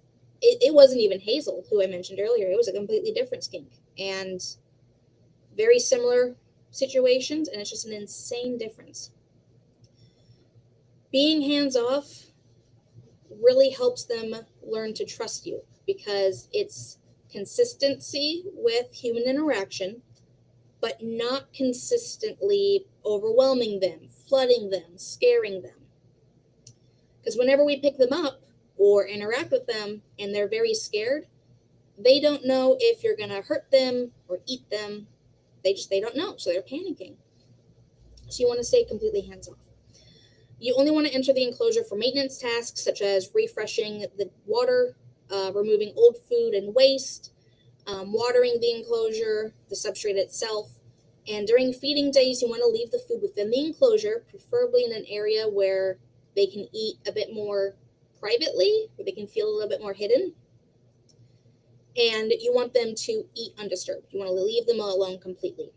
it wasn't even Hazel, who I mentioned earlier. It was a completely different skink, and very similar situations, and it's just an insane difference. Being hands off really helps them learn to trust you because it's consistency with human interaction, but not consistently overwhelming them, flooding them, scaring them. Because whenever we pick them up or interact with them and they're very scared, they don't know if you're going to hurt them or eat them. They don't know, so they're panicking. So you want to stay completely hands off. You only want to enter the enclosure for maintenance tasks such as refreshing the water, removing old food and waste, watering the enclosure, the substrate itself. And during feeding days, you want to leave the food within the enclosure, preferably in an area where they can eat a bit more privately, where they can feel a little bit more hidden. And you want them to eat undisturbed. You want to leave them alone completely.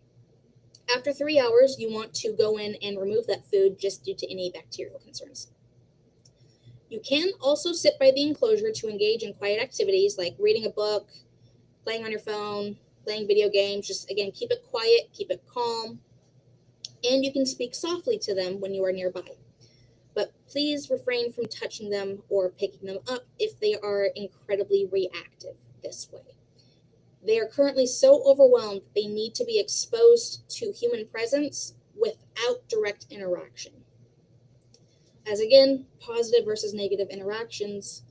After 3 hours, you want to go in and remove that food just due to any bacterial concerns. You can also sit by the enclosure to engage in quiet activities like reading a book, playing on your phone, playing video games. Just, again, keep it quiet, keep it calm, and you can speak softly to them when you are nearby. But please refrain from touching them or picking them up if they are incredibly reactive this way. They are currently so overwhelmed they need to be exposed to human presence without direct interaction. As again, positive versus negative interactions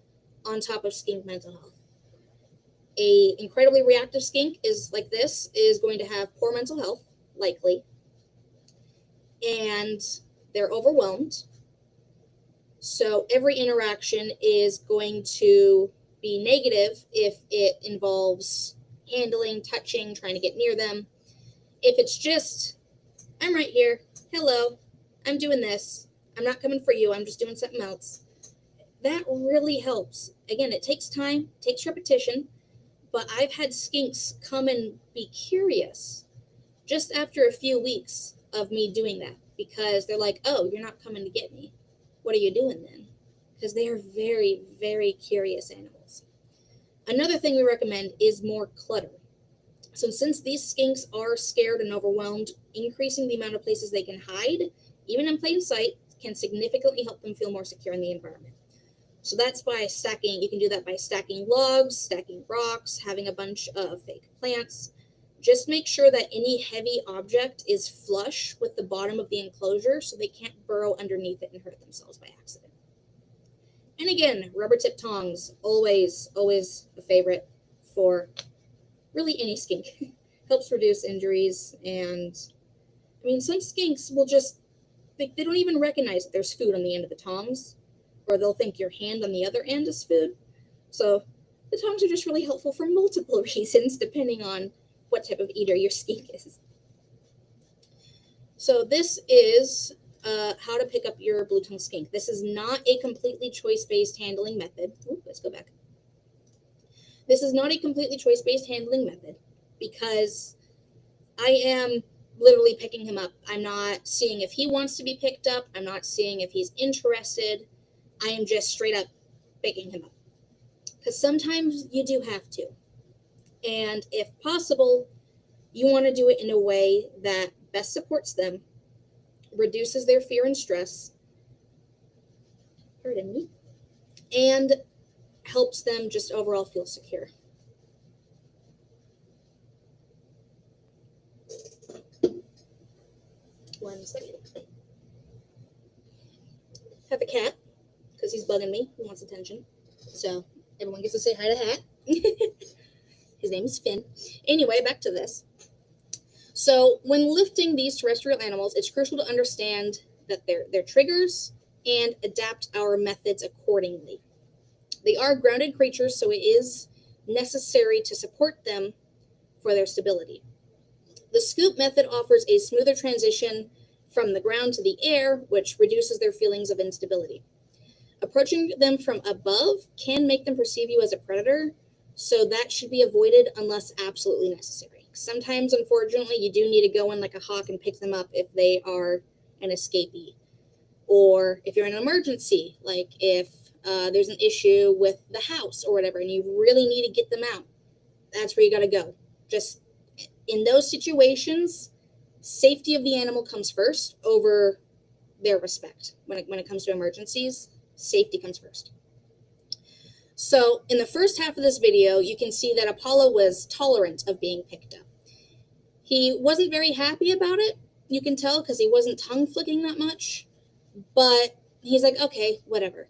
on top of skink mental health. A incredibly reactive skink is going to have poor mental health, likely, and they're overwhelmed. So every interaction is going to be negative if it involves handling, touching, trying to get near them. If it's just, I'm right here, hello, I'm doing this, I'm not coming for you, I'm just doing something else, that really helps. Again, it takes time, takes repetition, but I've had skinks come and be curious just after a few weeks of me doing that because they're like, oh, you're not coming to get me. What are you doing then? Because they are very, very curious animals. Another thing we recommend is more clutter. So since these skinks are scared and overwhelmed, increasing the amount of places they can hide, even in plain sight, can significantly help them feel more secure in the environment. So that's by stacking. You can do that by stacking logs, stacking rocks, having a bunch of fake plants. Just make sure that any heavy object is flush with the bottom of the enclosure so they can't burrow underneath it and hurt themselves by accident. And again, rubber tip tongs, always a favorite for really any skink. Helps reduce injuries. And I mean, some skinks will just, they don't even recognize that there's food on the end of the tongs, or they'll think your hand on the other end is food. So the tongs are just really helpful for multiple reasons, depending on what type of eater your skink is. So this is how to pick up your blue-tongued skink. This is not a completely choice-based handling method. Ooh, let's go back. This is not a completely choice-based handling method because I am literally picking him up. I'm not seeing if he wants to be picked up. I'm not seeing if he's interested. I am just straight up picking him up. Because sometimes you do have to. And if possible, you want to do it in a way that best supports them, reduces their fear and stress, pardon me, and helps them just overall feel secure. One second. Have a cat, because he's bugging me. He wants attention. So everyone gets to say hi to Hat. His name is Finn. Anyway, back to this. So when lifting these terrestrial animals, it's crucial to understand that their triggers and adapt our methods accordingly. They are grounded creatures, so it is necessary to support them for their stability. The scoop method offers a smoother transition from the ground to the air, which reduces their feelings of instability. Approaching them from above can make them perceive you as a predator, so that should be avoided unless absolutely necessary. Sometimes, unfortunately, you do need to go in like a hawk and pick them up if they are an escapee. Or if you're in an emergency, like if there's an issue with the house or whatever, and you really need to get them out, that's where you got to go. Just in those situations, safety of the animal comes first over their respect. When it comes to emergencies, safety comes first. So in the first half of this video, you can see that Apollo was tolerant of being picked up. He wasn't very happy about it, you can tell, because he wasn't tongue flicking that much, but he's like, okay, whatever.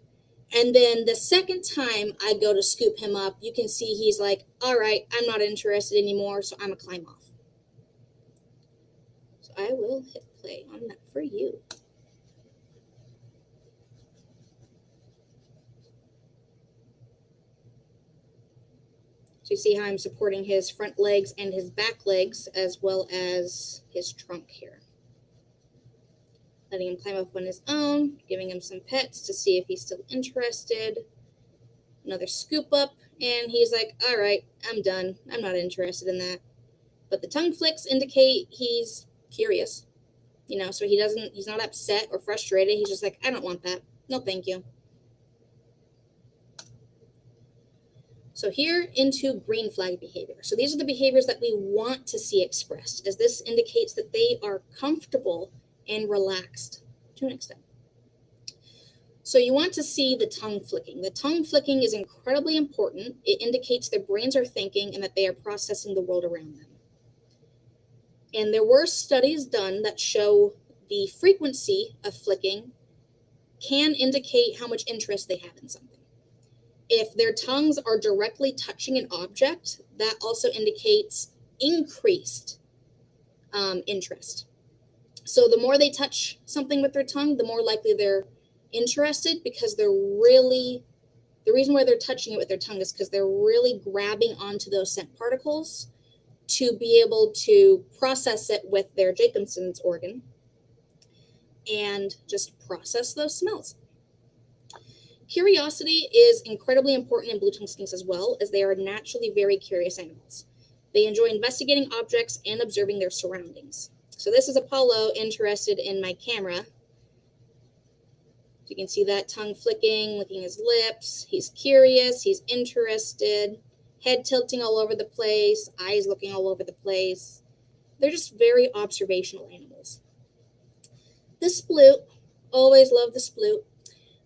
And then the second time I go to scoop him up, you can see he's like, all right, I'm not interested anymore, so I'm going to climb off. So I will hit play on that for you. So you see how I'm supporting his front legs and his back legs, as well as his trunk here. Letting him climb up on his own, giving him some pets to see if he's still interested. Another scoop up, and he's like, all right, I'm done. I'm not interested in that. But the tongue flicks indicate he's curious, so he's not upset or frustrated. He's just like, I don't want that. No, thank you. So here into green flag behavior. So these are the behaviors that we want to see expressed, as this indicates that they are comfortable and relaxed to an extent. So you want to see the tongue flicking. The tongue flicking is incredibly important. It indicates their brains are thinking and that they are processing the world around them. And there were studies done that show the frequency of flicking can indicate how much interest they have in something. If their tongues are directly touching an object, that also indicates increased interest. So the more they touch something with their tongue, the more likely they're interested, because the reason why they're touching it with their tongue is because they're really grabbing onto those scent particles to be able to process it with their Jacobson's organ and just process those smells. Curiosity is incredibly important in blue-tongued skinks as well, as they are naturally very curious animals. They enjoy investigating objects and observing their surroundings. So this is Apollo interested in my camera. You can see that tongue flicking, licking his lips. He's curious, he's interested, head tilting all over the place, eyes looking all over the place. They're just very observational animals. The sploot, always love the sploot.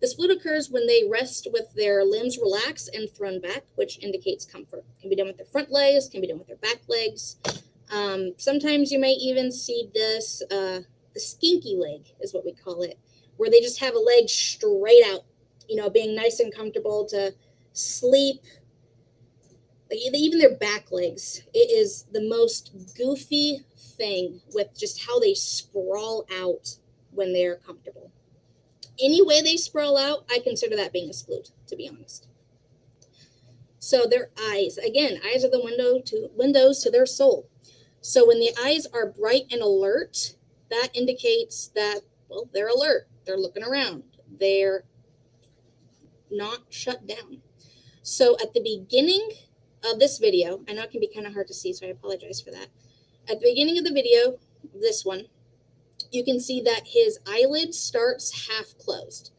The sploot occurs when they rest with their limbs relaxed and thrown back, which indicates comfort. It can be done with their front legs, can be done with their back legs. Sometimes you may even see this, the skinky leg is what we call it, where they just have a leg straight out, being nice and comfortable to sleep. Like even their back legs, it is the most goofy thing with just how they sprawl out when they're comfortable. Any way they sprawl out, I consider that being a sploot, to be honest. So their eyes, again, eyes are the windows to their soul. So when the eyes are bright and alert, that indicates that, well, they're alert. They're looking around. They're not shut down. So at the beginning of this video, I know it can be kind of hard to see, so I apologize for that. At the beginning of the video, this one, you can see that his eyelid starts half closed.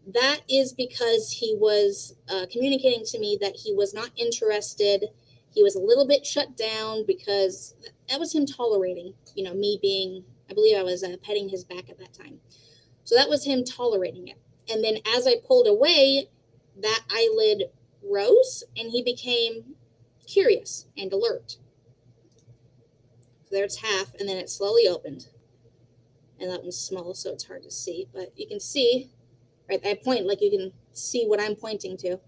That is because he was communicating to me that he was not interested. He was a little bit shut down because that was him tolerating, me being, I believe I was petting his back at that time. So that was him tolerating it. And then as I pulled away, that eyelid rose and he became curious and alert. So there it's half, and then it slowly opened. And that one's small, so it's hard to see. But you can see, right, I point like you can see what I'm pointing to.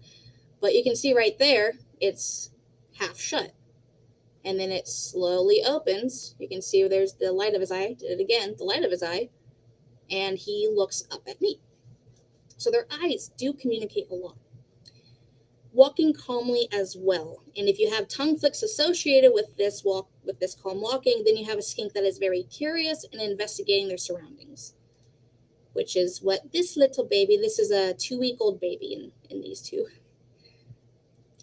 But you can see right there, it's half shut. and then it slowly opens. You can see there's the light of his eye. Did it again, the light of his eye, and he looks up at me. So their eyes do communicate a lot. Walking calmly as well. And if you have tongue flicks associated with this calm walking, then you have a skink that is very curious and investigating their surroundings, which is what this little baby, this is a 2-week-old baby in these two.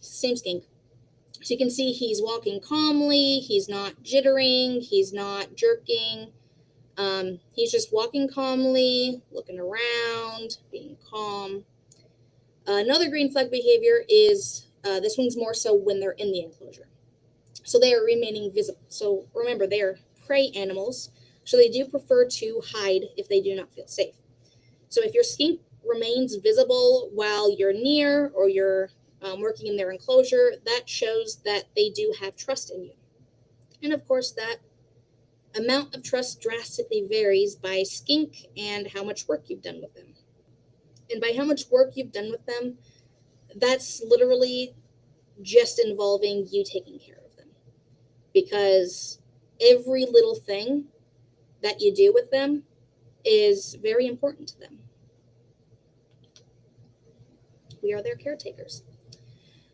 Same skink. So you can see he's walking calmly, he's not jittering, he's not jerking. He's just walking calmly, looking around, being calm. Another green flag behavior is, this one's more so when they're in the enclosure. So they are remaining visible. So remember, they are prey animals, so they do prefer to hide if they do not feel safe. So if your skink remains visible while you're near or you're working in their enclosure, that shows that they do have trust in you. And of course, that amount of trust drastically varies by skink and how much work you've done with them. And by how much work you've done with them, that's literally just involving you taking care of them. Because every little thing that you do with them is very important to them. We are their caretakers.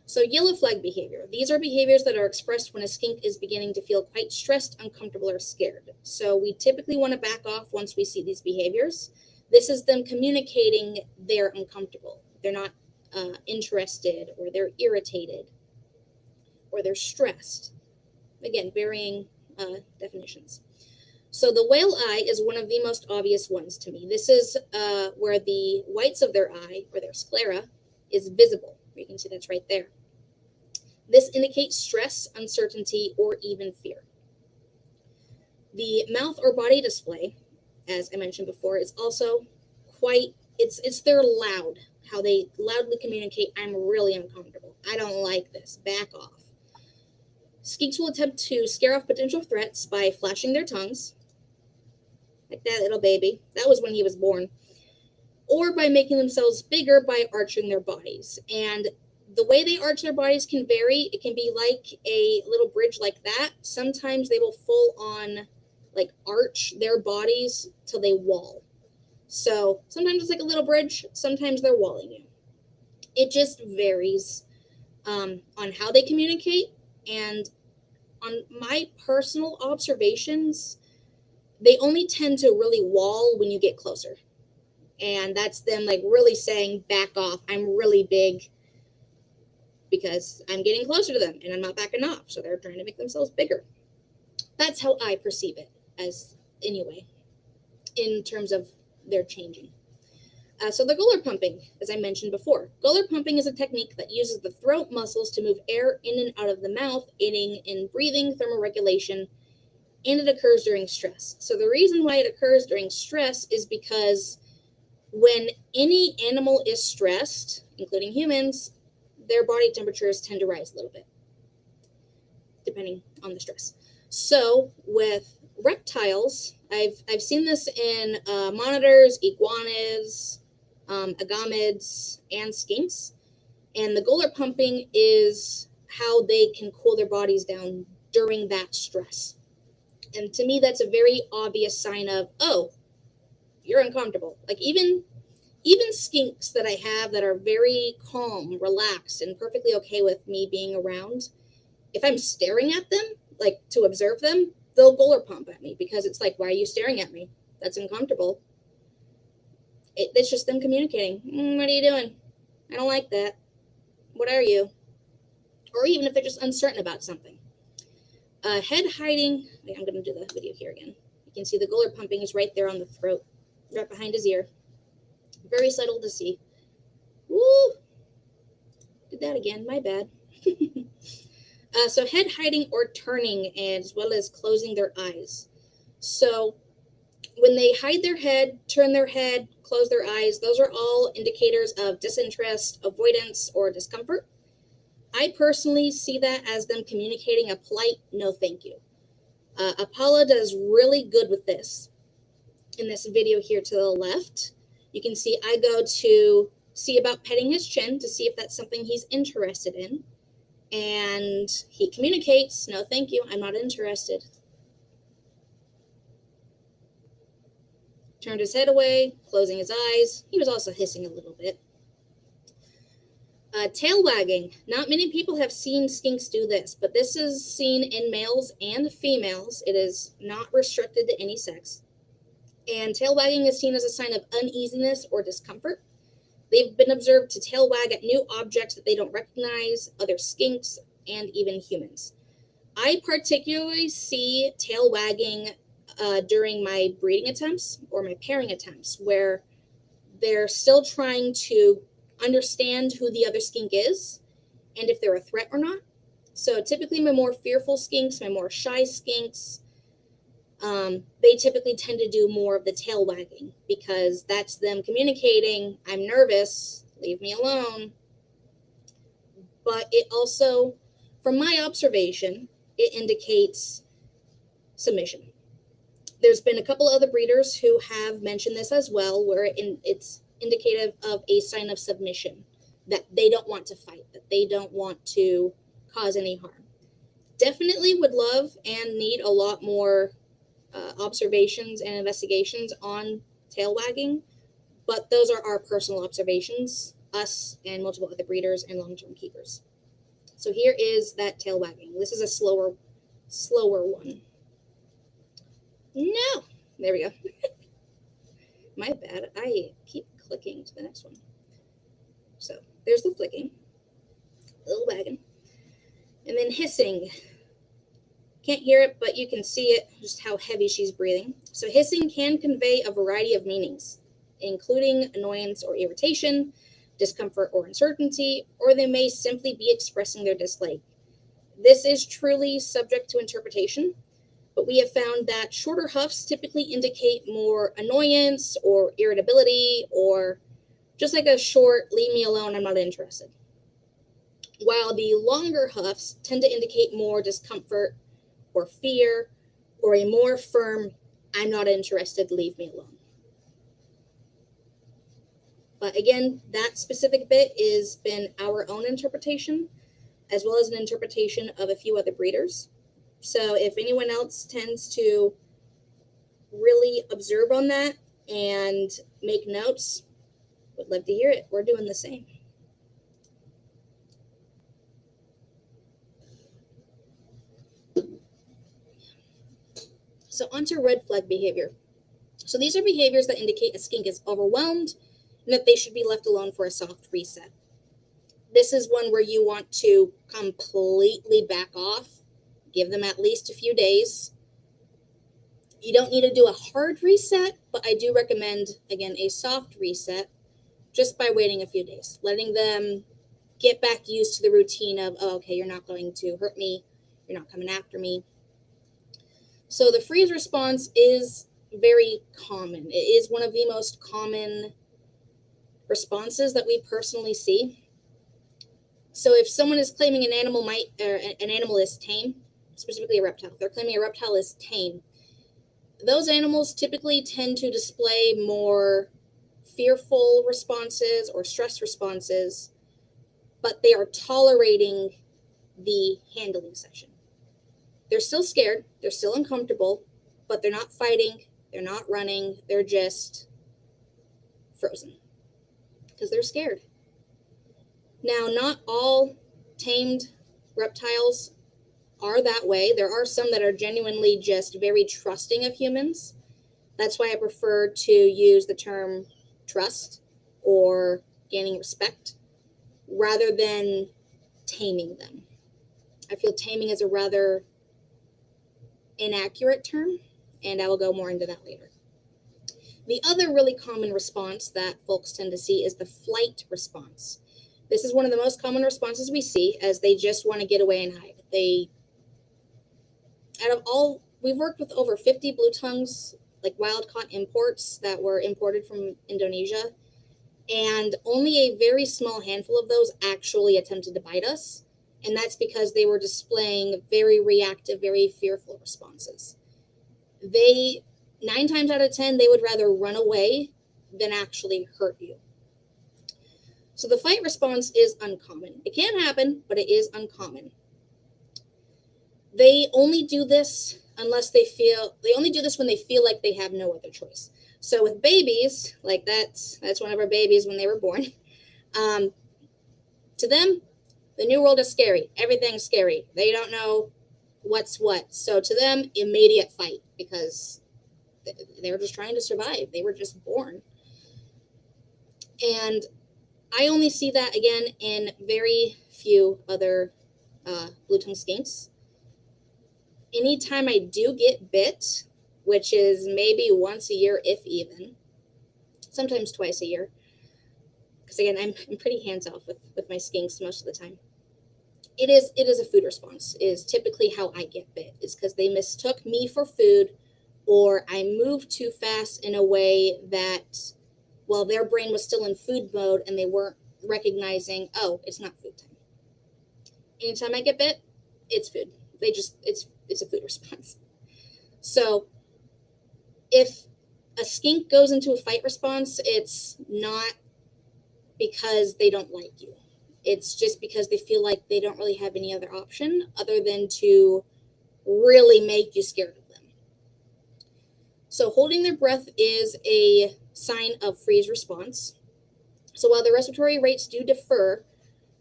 So yellow flag behavior. These are behaviors that are expressed when a skink is beginning to feel quite stressed, uncomfortable, or scared. So we typically want to back off once we see these behaviors. This is them communicating they're uncomfortable. They're not interested, or they're irritated, or they're stressed. Again, varying definitions. So the whale eye is one of the most obvious ones to me. This is where the whites of their eye, or their sclera, is visible. You can see that's right there. This indicates stress, uncertainty, or even fear. The mouth or body display, as I mentioned before, is also quite, it's their loud, how they loudly communicate, I'm really uncomfortable. I don't like this. Back off. Skinks will attempt to scare off potential threats by flashing their tongues, like that little baby. That was when he was born. Or by making themselves bigger by arching their bodies. And the way they arch their bodies can vary. It can be like a little bridge like that. Sometimes they will full on like arch their bodies till they wall. So sometimes it's like a little bridge. Sometimes they're walling you. It just varies on how they communicate. And on my personal observations, they only tend to really wall when you get closer. And that's them like really saying, back off, I'm really big, because I'm getting closer to them and I'm not backing off. So they're trying to make themselves bigger. That's how I perceive it as anyway, in terms of their changing. So the gular pumping, as I mentioned before. Gular pumping is a technique that uses the throat muscles to move air in and out of the mouth, aiding in breathing, thermoregulation, and it occurs during stress. So the reason why it occurs during stress is because when any animal is stressed, including humans, their body temperatures tend to rise a little bit, depending on the stress. So with reptiles, I've seen this in monitors, iguanas, agamids, and skinks. And the gular pumping is how they can cool their bodies down during that stress. And to me, that's a very obvious sign of, oh, you're uncomfortable. Like even skinks that I have that are very calm, relaxed, and perfectly okay with me being around, if I'm staring at them, like to observe them, they'll gular pump at me because it's like, why are you staring at me? That's uncomfortable. It's just them communicating. What are you doing? I don't like that. What are you? Or even if they're just uncertain about something. Head hiding. I'm going to do the video here again. You can see the gular pumping is right there on the throat, right behind his ear. Very subtle to see. Woo! Did that again. My bad. So head hiding or turning, as well as closing their eyes. So when they hide their head, turn their head, close their eyes, those are all indicators of disinterest, avoidance, or discomfort. I personally see that as them communicating a polite no thank you. Apollo does really good with this. In this video here to the left, you can see I go to see about petting his chin to see if that's something he's interested in. And he communicates, no thank you, I'm not interested. Turned his head away, closing his eyes. He was also hissing a little bit. Tail wagging. Not many people have seen skinks do this, but this is seen in males and females. It is not restricted to any sex. And tail wagging is seen as a sign of uneasiness or discomfort. They've been observed to tail wag at new objects that they don't recognize, other skinks, and even humans. I particularly see tail wagging during my breeding attempts or my pairing attempts, where they're still trying to understand who the other skink is and if they're a threat or not. So typically my more fearful skinks, my more shy skinks, they typically tend to do more of the tail wagging because that's them communicating, I'm nervous, leave me alone. But it also, from my observation, it indicates submission. There's been a couple other breeders who have mentioned this as well, where it's indicative of a sign of submission, that they don't want to fight, that they don't want to cause any harm. Definitely would love and need a lot more observations and investigations on tail wagging, but those are our personal observations, us and multiple other breeders and long-term keepers. So here is that tail wagging. This is a slower one. No, there we go. My bad. I keep clicking to the next one. So there's the flicking, little wagging, and then hissing. Can't hear it, but you can see it, just how heavy she's breathing. So hissing can convey a variety of meanings, including annoyance or irritation, discomfort or uncertainty, or they may simply be expressing their dislike. This is truly subject to interpretation, but we have found that shorter huffs typically indicate more annoyance or irritability, or just like a short, leave me alone, I'm not interested. While the longer huffs tend to indicate more discomfort or fear, or a more firm, I'm not interested, leave me alone. But again, that specific bit has been our own interpretation, as well as an interpretation of a few other breeders. So if anyone else tends to really observe on that and make notes, would love to hear it. We're doing the same. So onto red flag behavior. So these are behaviors that indicate a skink is overwhelmed and that they should be left alone for a soft reset. This is one where you want to completely back off, give them at least a few days. You don't need to do a hard reset, but I do recommend, again, a soft reset just by waiting a few days, letting them get back used to the routine of, oh, okay, you're not going to hurt me, you're not coming after me. So the freeze response is very common. It is one of the most common responses that we personally see. So if someone is claiming an animal is tame, specifically a reptile, if they're claiming a reptile is tame, those animals typically tend to display more fearful responses or stress responses, but they are tolerating the handling session. They're still scared, they're still uncomfortable, but they're not fighting, they're not running, they're just frozen because they're scared. Now, not all tamed reptiles are that way. There are some that are genuinely just very trusting of humans. That's why I prefer to use the term trust or gaining respect rather than taming them. I feel taming is a rather inaccurate term, and I will go more into that later. The other really common response that folks tend to see is the flight response. This is one of the most common responses we see, as they just want to get away and hide. We've worked with over 50 blue tongues, like wild caught imports that were imported from Indonesia, and only a very small handful of those actually attempted to bite us, and that's because they were displaying very reactive, very fearful responses. 9 times out of 10, they would rather run away than actually hurt you. So the fight response is uncommon. It can happen, but it is uncommon. They only do this when they feel like they have no other choice. So with babies, like that's one of our babies when they were born. To them, the new world is scary. Everything's scary. They don't know what's what. So to them, immediate fight, because they were just trying to survive. They were just born. And I only see that again in very few other blue-tongued skinks. Anytime I do get bit, which is maybe once a year, if even, sometimes twice a year, because again, I'm pretty hands-off with my skinks most of the time. It is a food response, is typically how I get bit, is because they mistook me for food, or I moved too fast in a way that, well, their brain was still in food mode and they weren't recognizing, oh, it's not food time. Anytime I get bit, it's food. It's a food response. So if a skink goes into a fight response, it's not because they don't like you. It's just because they feel like they don't really have any other option other than to really make you scared of them. So holding their breath is a sign of freeze response. So while the respiratory rates do differ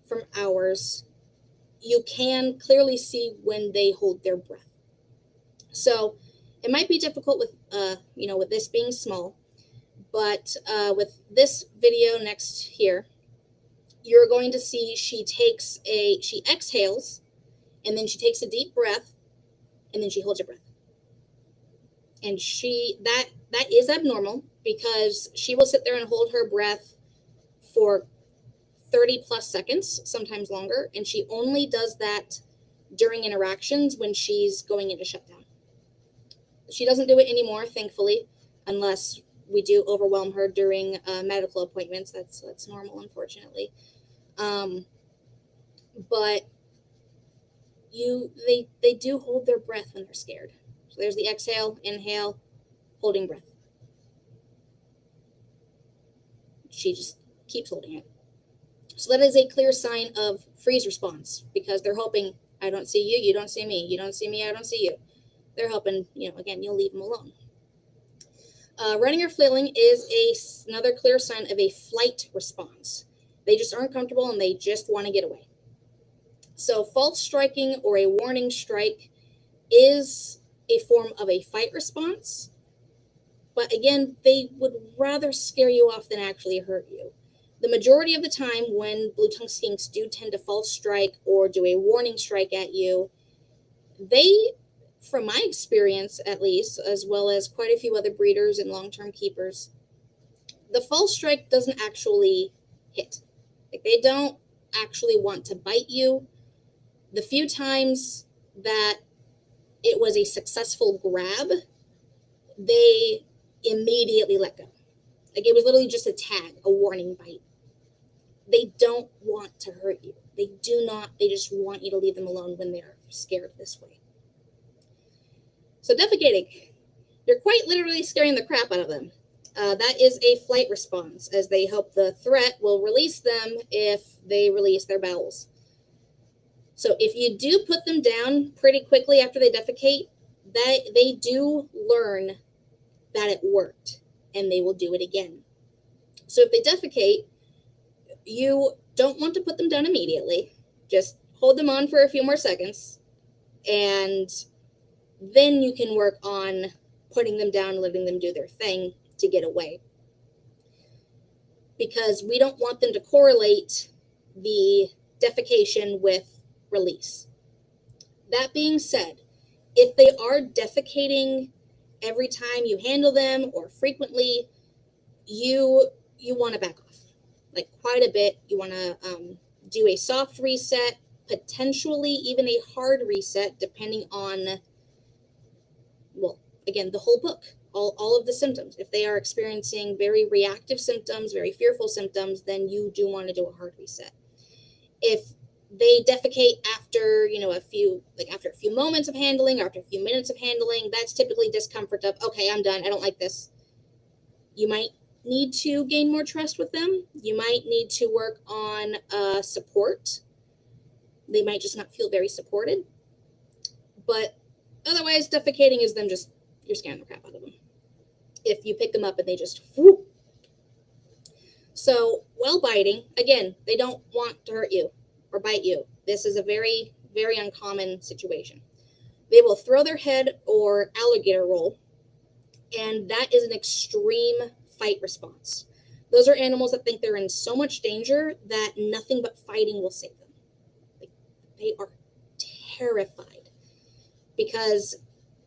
from ours, you can clearly see when they hold their breath. So it might be difficult with this being small, but with this video next here, you're going to see she exhales, and then she takes a deep breath, and then she holds her breath. And that is abnormal, because she will sit there and hold her breath for 30 plus seconds, sometimes longer, and she only does that during interactions when she's going into shutdown. She doesn't do it anymore, thankfully, unless we do overwhelm her during medical appointments. That's normal, unfortunately. But they do hold their breath when they're scared. So there's the exhale, inhale, holding breath. She just keeps holding it. So that is a clear sign of freeze response, because they're hoping, I don't see you, you don't see me. You don't see me, I don't see you. They're hoping, again, you'll leave them alone. Running or flailing is another clear sign of a flight response. They just aren't comfortable and they just want to get away. So false striking or a warning strike is a form of a fight response. But again, they would rather scare you off than actually hurt you. The majority of the time when blue-tongued skinks do tend to false strike or do a warning strike at you, they, from my experience at least, as well as quite a few other breeders and long-term keepers, the false strike doesn't actually hit. Like, they don't actually want to bite you. The few times that it was a successful grab, they immediately let go. Like, it was literally just a tag, a warning bite. They don't want to hurt you. They do not. They just want you to leave them alone when they're scared this way. So defecating, you're quite literally scaring the crap out of them. That is a flight response, as they hope the threat will release them if they release their bowels. So if you do put them down pretty quickly after they defecate, they do learn that it worked, and they will do it again. So if they defecate, you don't want to put them down immediately. Just hold them on for a few more seconds, and then you can work on putting them down, letting them do their thing to get away. Because we don't want them to correlate the defecation with release. That being said, if they are defecating every time you handle them or frequently, you want to back off, like quite a bit. You want to do a soft reset, potentially even a hard reset, depending on, well, again, the whole book, all of the symptoms. If they are experiencing very reactive symptoms, very fearful symptoms, then you do want to do a hard reset. If they defecate after, after a few moments of handling, or after a few minutes of handling, that's typically discomfort of, okay, I'm done. I don't like this. You might need to gain more trust with them. You might need to work on support. They might just not feel very supported. But otherwise, defecating is them just, you're scaring the crap out of them. If you pick them up and they just whoop. So while biting, again, they don't want to hurt you or bite you. This is a very, very uncommon situation. They will throw their head or alligator roll, and that is an extreme fight response. Those are animals that think they're in so much danger that nothing but fighting will save them. Like, they are terrified because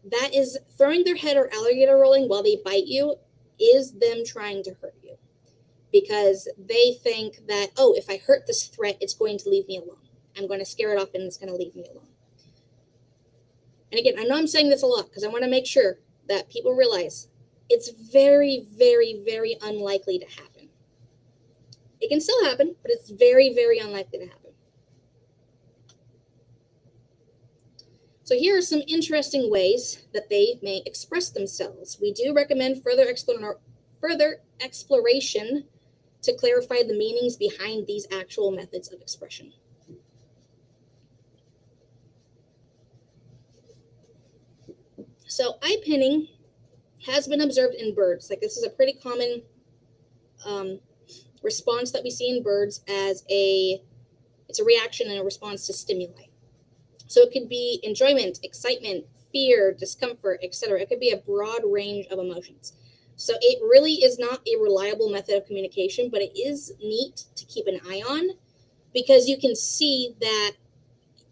that is throwing their head or alligator rolling while they bite you is them trying to hurt you, because they think that, oh, if I hurt this threat, it's going to leave me alone. I'm going to scare it off and it's going to leave me alone. And again, I know I'm saying this a lot because I want to make sure that people realize it's very, very, very unlikely to happen. It can still happen, but it's very, very unlikely to happen. So here are some interesting ways that they may express themselves. We do recommend further exploration to clarify the meanings behind these actual methods of expression. So eye pinning has been observed in birds. Like, this is a pretty common response that we see in birds as it's a reaction and a response to stimuli. So it could be enjoyment, excitement, fear, discomfort, etc. It could be a broad range of emotions. So it really is not a reliable method of communication, but it is neat to keep an eye on because you can see that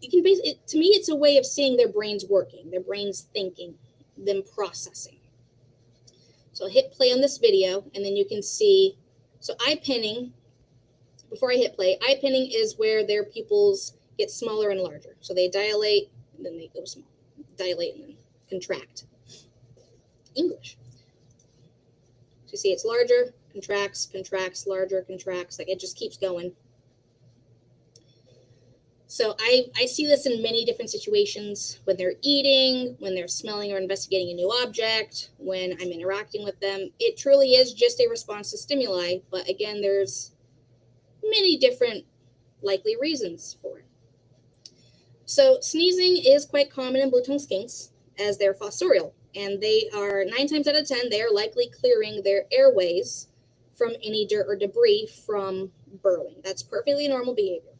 to me, it's a way of seeing their brains working, their brains thinking, them processing. So I'll hit play on this video and then you can see, so eye pinning, before I hit play, eye pinning is where their pupils get smaller and larger. So they dilate and then they go small, dilate and then contract. English. So you see it's larger, contracts, contracts, larger, contracts, like it just keeps going. So I see this in many different situations when they're eating, when they're smelling or investigating a new object, when I'm interacting with them. It truly is just a response to stimuli, but again, there's many different likely reasons for it. So sneezing is quite common in blue-tongued skinks as they're fossorial, and they are 9 times out of 10, they are likely clearing their airways from any dirt or debris from burrowing. That's perfectly normal behavior.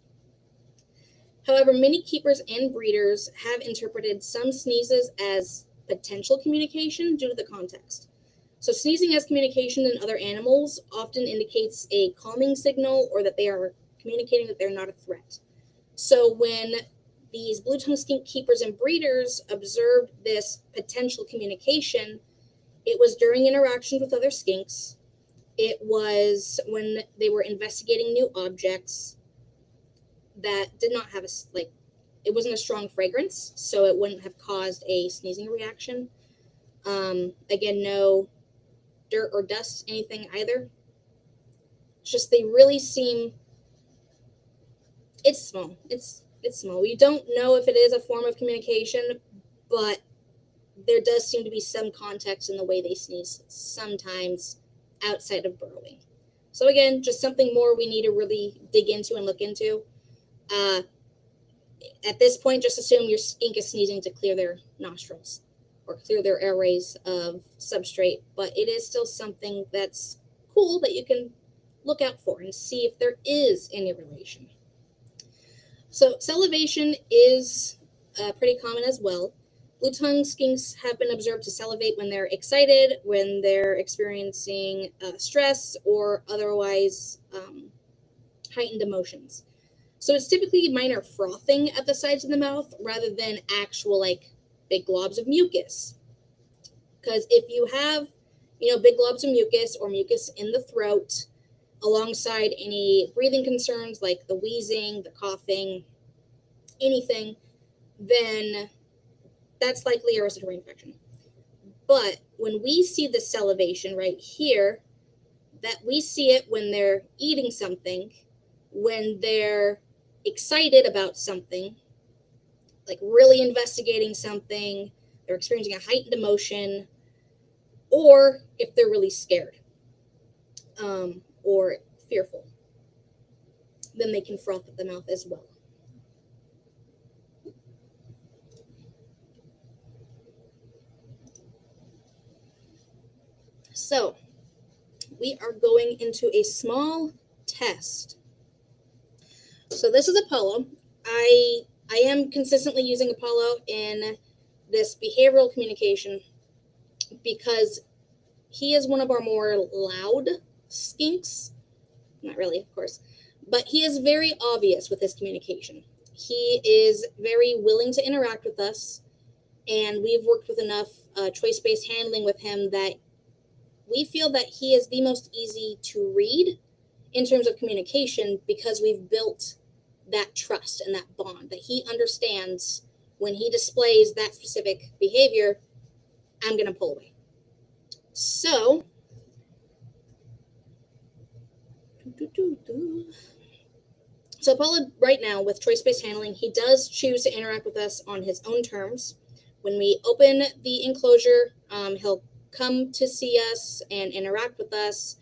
However, many keepers and breeders have interpreted some sneezes as potential communication due to the context. So sneezing as communication in other animals often indicates a calming signal or that they are communicating that they're not a threat. So when these blue-tongued skink keepers and breeders observed this potential communication, it was during interactions with other skinks. It was when they were investigating new objects that did not have it wasn't a strong fragrance, so it wouldn't have caused a sneezing reaction. Again, no dirt or dust, anything either. It's just they really seem, it's small. It's small. We don't know if it is a form of communication, but there does seem to be some context in the way they sneeze sometimes outside of burrowing. So again, just something more we need to really dig into and look into. At this point, just assume your skink is sneezing to clear their nostrils or clear their airways of substrate, but it is still something that's cool that you can look out for and see if there is any relation. So salivation is pretty common as well. Blue-tongued skinks have been observed to salivate when they're excited, when they're experiencing stress or otherwise heightened emotions. So it's typically minor frothing at the sides of the mouth rather than actual big globs of mucus. Because if you have, big globs of mucus or mucus in the throat alongside any breathing concerns like the wheezing, the coughing, anything, then that's likely a respiratory infection. But when we see the salivation right here, that we see it when they're eating something, when they're excited about something, like really investigating something, they're experiencing a heightened emotion, or if they're really scared. or fearful. Then they can froth at the mouth as well. So we are going into a small test. So this is Apollo. I am consistently using Apollo in this behavioral communication because he is one of our more loud skinks. Not really, of course, but he is very obvious with his communication. He is very willing to interact with us, and we've worked with enough choice-based handling with him that we feel that he is the most easy to read in terms of communication because we've built that trust and that bond, that he understands when he displays that specific behavior, I'm going to pull away. So, Apollo right now with choice-based handling, he does choose to interact with us on his own terms. When we open the enclosure, he'll come to see us and interact with us.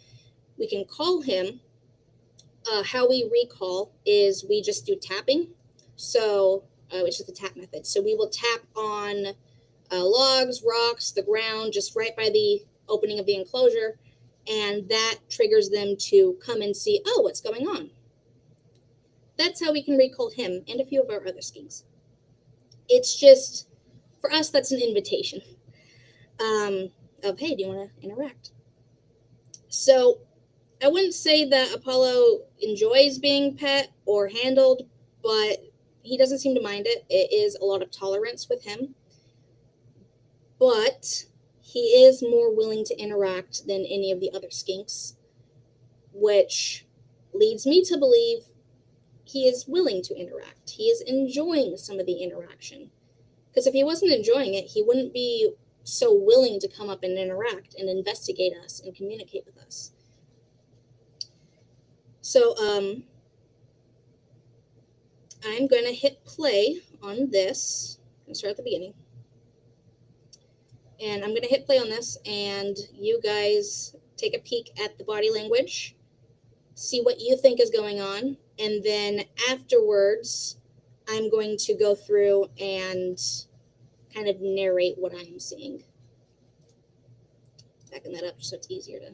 We can call him. How we recall is we just do tapping, which is the tap method. So we will tap on logs, rocks, the ground, just right by the opening of the enclosure, and that triggers them to come and see, oh, what's going on. That's how we can recall him and a few of our other skinks. It's just, for us, that's an invitation of, hey, do you want to interact? So I wouldn't say that Apollo enjoys being pet or handled, but he doesn't seem to mind it. It is a lot of tolerance with him. But he is more willing to interact than any of the other skinks, which leads me to believe he is willing to interact. He is enjoying some of the interaction. Because if he wasn't enjoying it, he wouldn't be so willing to come up and interact and investigate us and communicate with us. So I'm going to hit play on this. I'm going to start at the beginning. And I'm going to hit play on this, and you guys take a peek at the body language, see what you think is going on, and then afterwards, I'm going to go through and kind of narrate what I'm seeing. Backing that up just so it's easier to...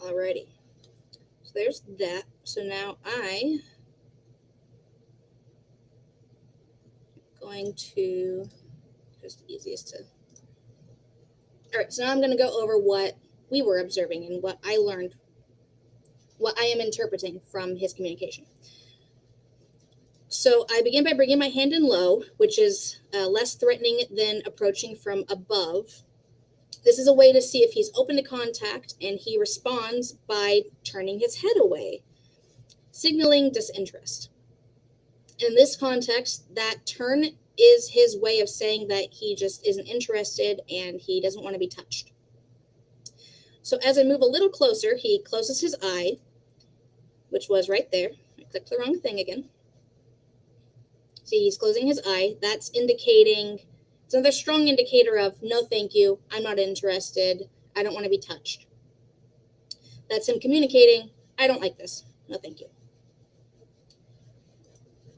Alrighty, so there's that. So now I'm going to, just the easiest to, alright, so now I'm going to go over what we were observing and what I learned, what I am interpreting from his communication. So I begin by bringing my hand in low, which is less threatening than approaching from above. This is a way to see if he's open to contact, and he responds by turning his head away, signaling disinterest. In this context, that turn is his way of saying that he just isn't interested and he doesn't want to be touched. So as I move a little closer, he closes his eye, which was right there. I clicked the wrong thing again. See, he's closing his eye. That's indicating... It's another strong indicator of, no, thank you, I'm not interested, I don't want to be touched. That's him communicating, I don't like this, no, thank you.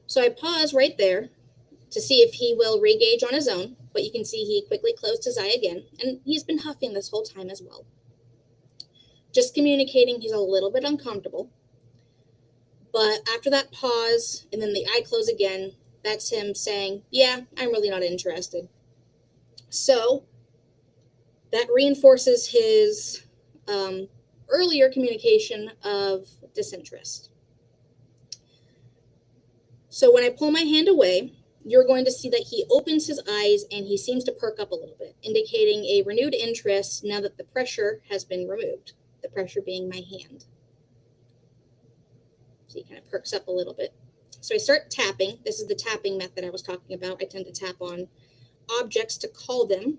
So I pause right there to see if he will re-gauge on his own, but you can see he quickly closed his eye again, and he's been huffing this whole time as well. Just communicating he's a little bit uncomfortable, but after that pause, and then the eye close again, that's him saying, yeah, I'm really not interested. So that reinforces his earlier communication of disinterest. So when I pull my hand away, you're going to see that he opens his eyes and he seems to perk up a little bit, indicating a renewed interest now that the pressure has been removed, the pressure being my hand. So he kind of perks up a little bit. So I start tapping. This is the tapping method I was talking about. I tend to tap on objects to call them.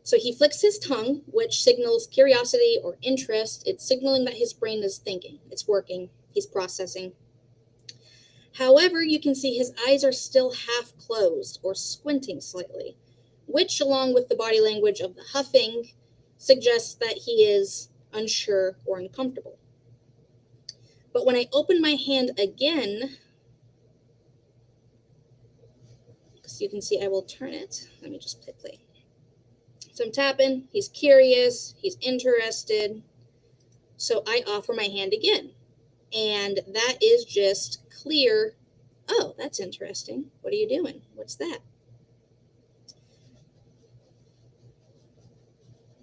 So he flicks his tongue, which signals curiosity or interest. It's signaling that his brain is thinking. It's working. He's processing. However, you can see his eyes are still half closed or squinting slightly, which, along with the body language of the huffing, suggests that he is unsure or uncomfortable. But when I open my hand again, so you can see I will turn it. Let me just play. So I'm tapping. He's curious. He's interested. So I offer my hand again. And that is just clear. Oh, that's interesting. What are you doing? What's that?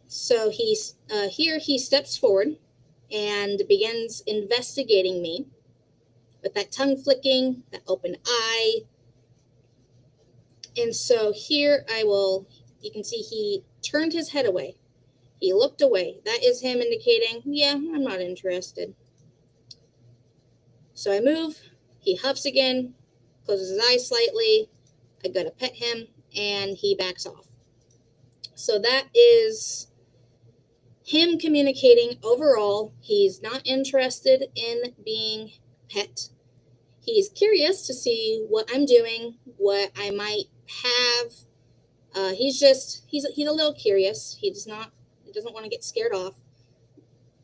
So he's here. He steps forward and begins investigating me with that tongue flicking, that open eye. And so here you can see he turned his head away. He looked away. That is him indicating, yeah, I'm not interested. So I move. He huffs again, closes his eyes slightly. I go to pet him, and he backs off. So that is him communicating overall. He's not interested in being pet. He's curious to see what I'm doing, what I might have. He's a little curious. He doesn't want to get scared off,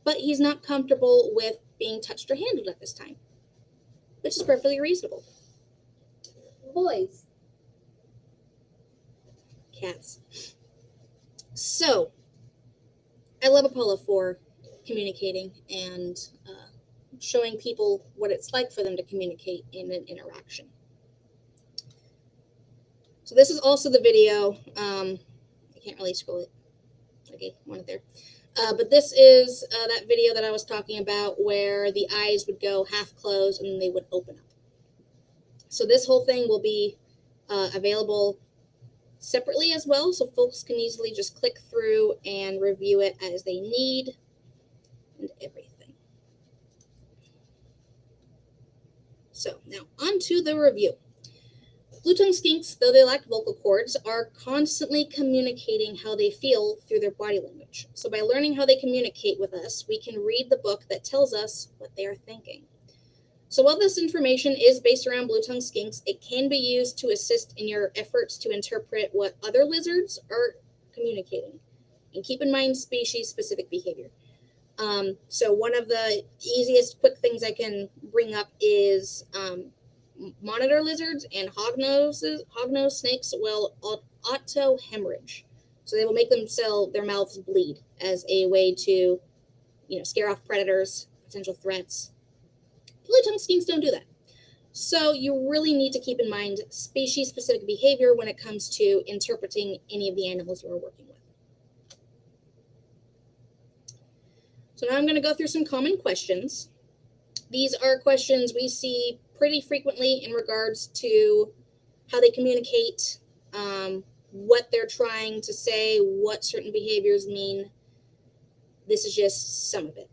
but he's not comfortable with being touched or handled at this time, which is perfectly reasonable. Boys. Cats. So, I love Apollo for communicating and showing people what it's like for them to communicate in an interaction. So this is also the video. I can't really scroll it. Okay, want it there. But this is that video that I was talking about where the eyes would go half closed and then they would open up. So this whole thing will be available separately as well, so folks can easily just click through and review it as they need and everything. So now on to the review. Blue-tongued skinks, though they lack vocal cords, are constantly communicating how they feel through their body language. So by learning how they communicate with us, we can read the book that tells us what they are thinking. So while this information is based around blue-tongued skinks, it can be used to assist in your efforts to interpret what other lizards are communicating. And keep in mind species-specific behavior. So one of the easiest quick things I can bring up is monitor lizards and hognose snakes will auto-hemorrhage. So they will make their mouths bleed as a way to, scare off predators, potential threats. Blue-tongued skinks don't do that. So you really need to keep in mind species-specific behavior when it comes to interpreting any of the animals you are working with. So now I'm going to go through some common questions. These are questions we see pretty frequently in regards to how they communicate, what they're trying to say, what certain behaviors mean. This is just some of it.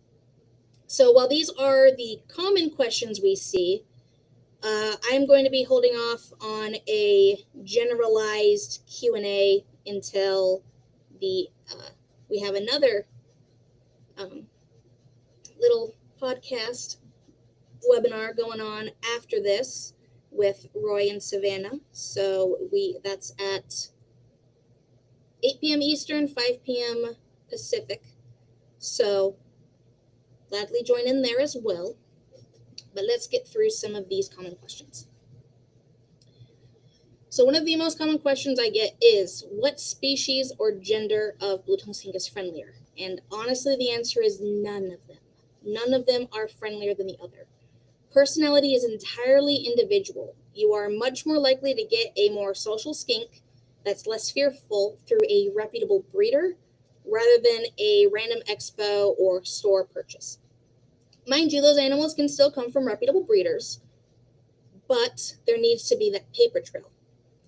So while these are the common questions we see, I'm going to be holding off on a generalized Q&A until we have another little podcast webinar going on after this with Roy and Savannah. So that's at 8 p.m. Eastern, 5 p.m. Pacific. So gladly join in there as well. But let's get through some of these common questions. So one of the most common questions I get is, what species or gender of blue-tongued skink is friendlier? And honestly, the answer is none of them. None of them are friendlier than the other. Personality is entirely individual. You are much more likely to get a more social skink that's less fearful through a reputable breeder rather than a random expo or store purchase. Mind you, those animals can still come from reputable breeders, but there needs to be that paper trail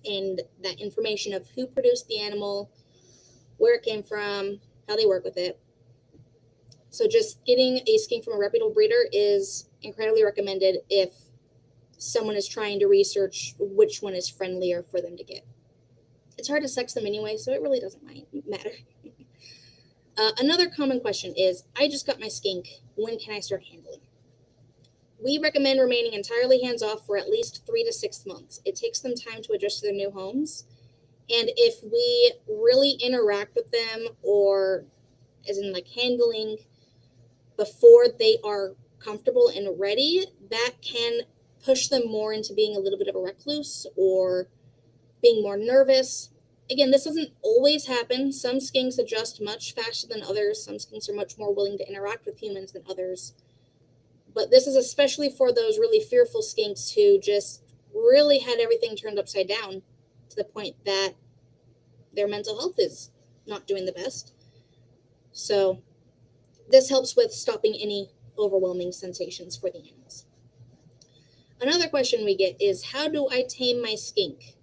and that information of who produced the animal, where it came from, how they work with it. So just getting a skink from a reputable breeder is incredibly recommended if someone is trying to research which one is friendlier for them to get. It's hard to sex them anyway, so it really doesn't matter. Another common question is, I just got my skink, when can I start handling? We recommend remaining entirely hands-off for at least 3 to 6 months. It takes them time to adjust to their new homes. And if we really interact with them, or as in like handling, before they are comfortable and ready, that can push them more into being a little bit of a recluse or being more nervous. Again, this doesn't always happen. Some skinks adjust much faster than others. Some skinks are much more willing to interact with humans than others. But this is especially for those really fearful skinks who just really had everything turned upside down to the point that their mental health is not doing the best. So this helps with stopping any overwhelming sensations for the animals. Another question we get is, how do I tame my skink?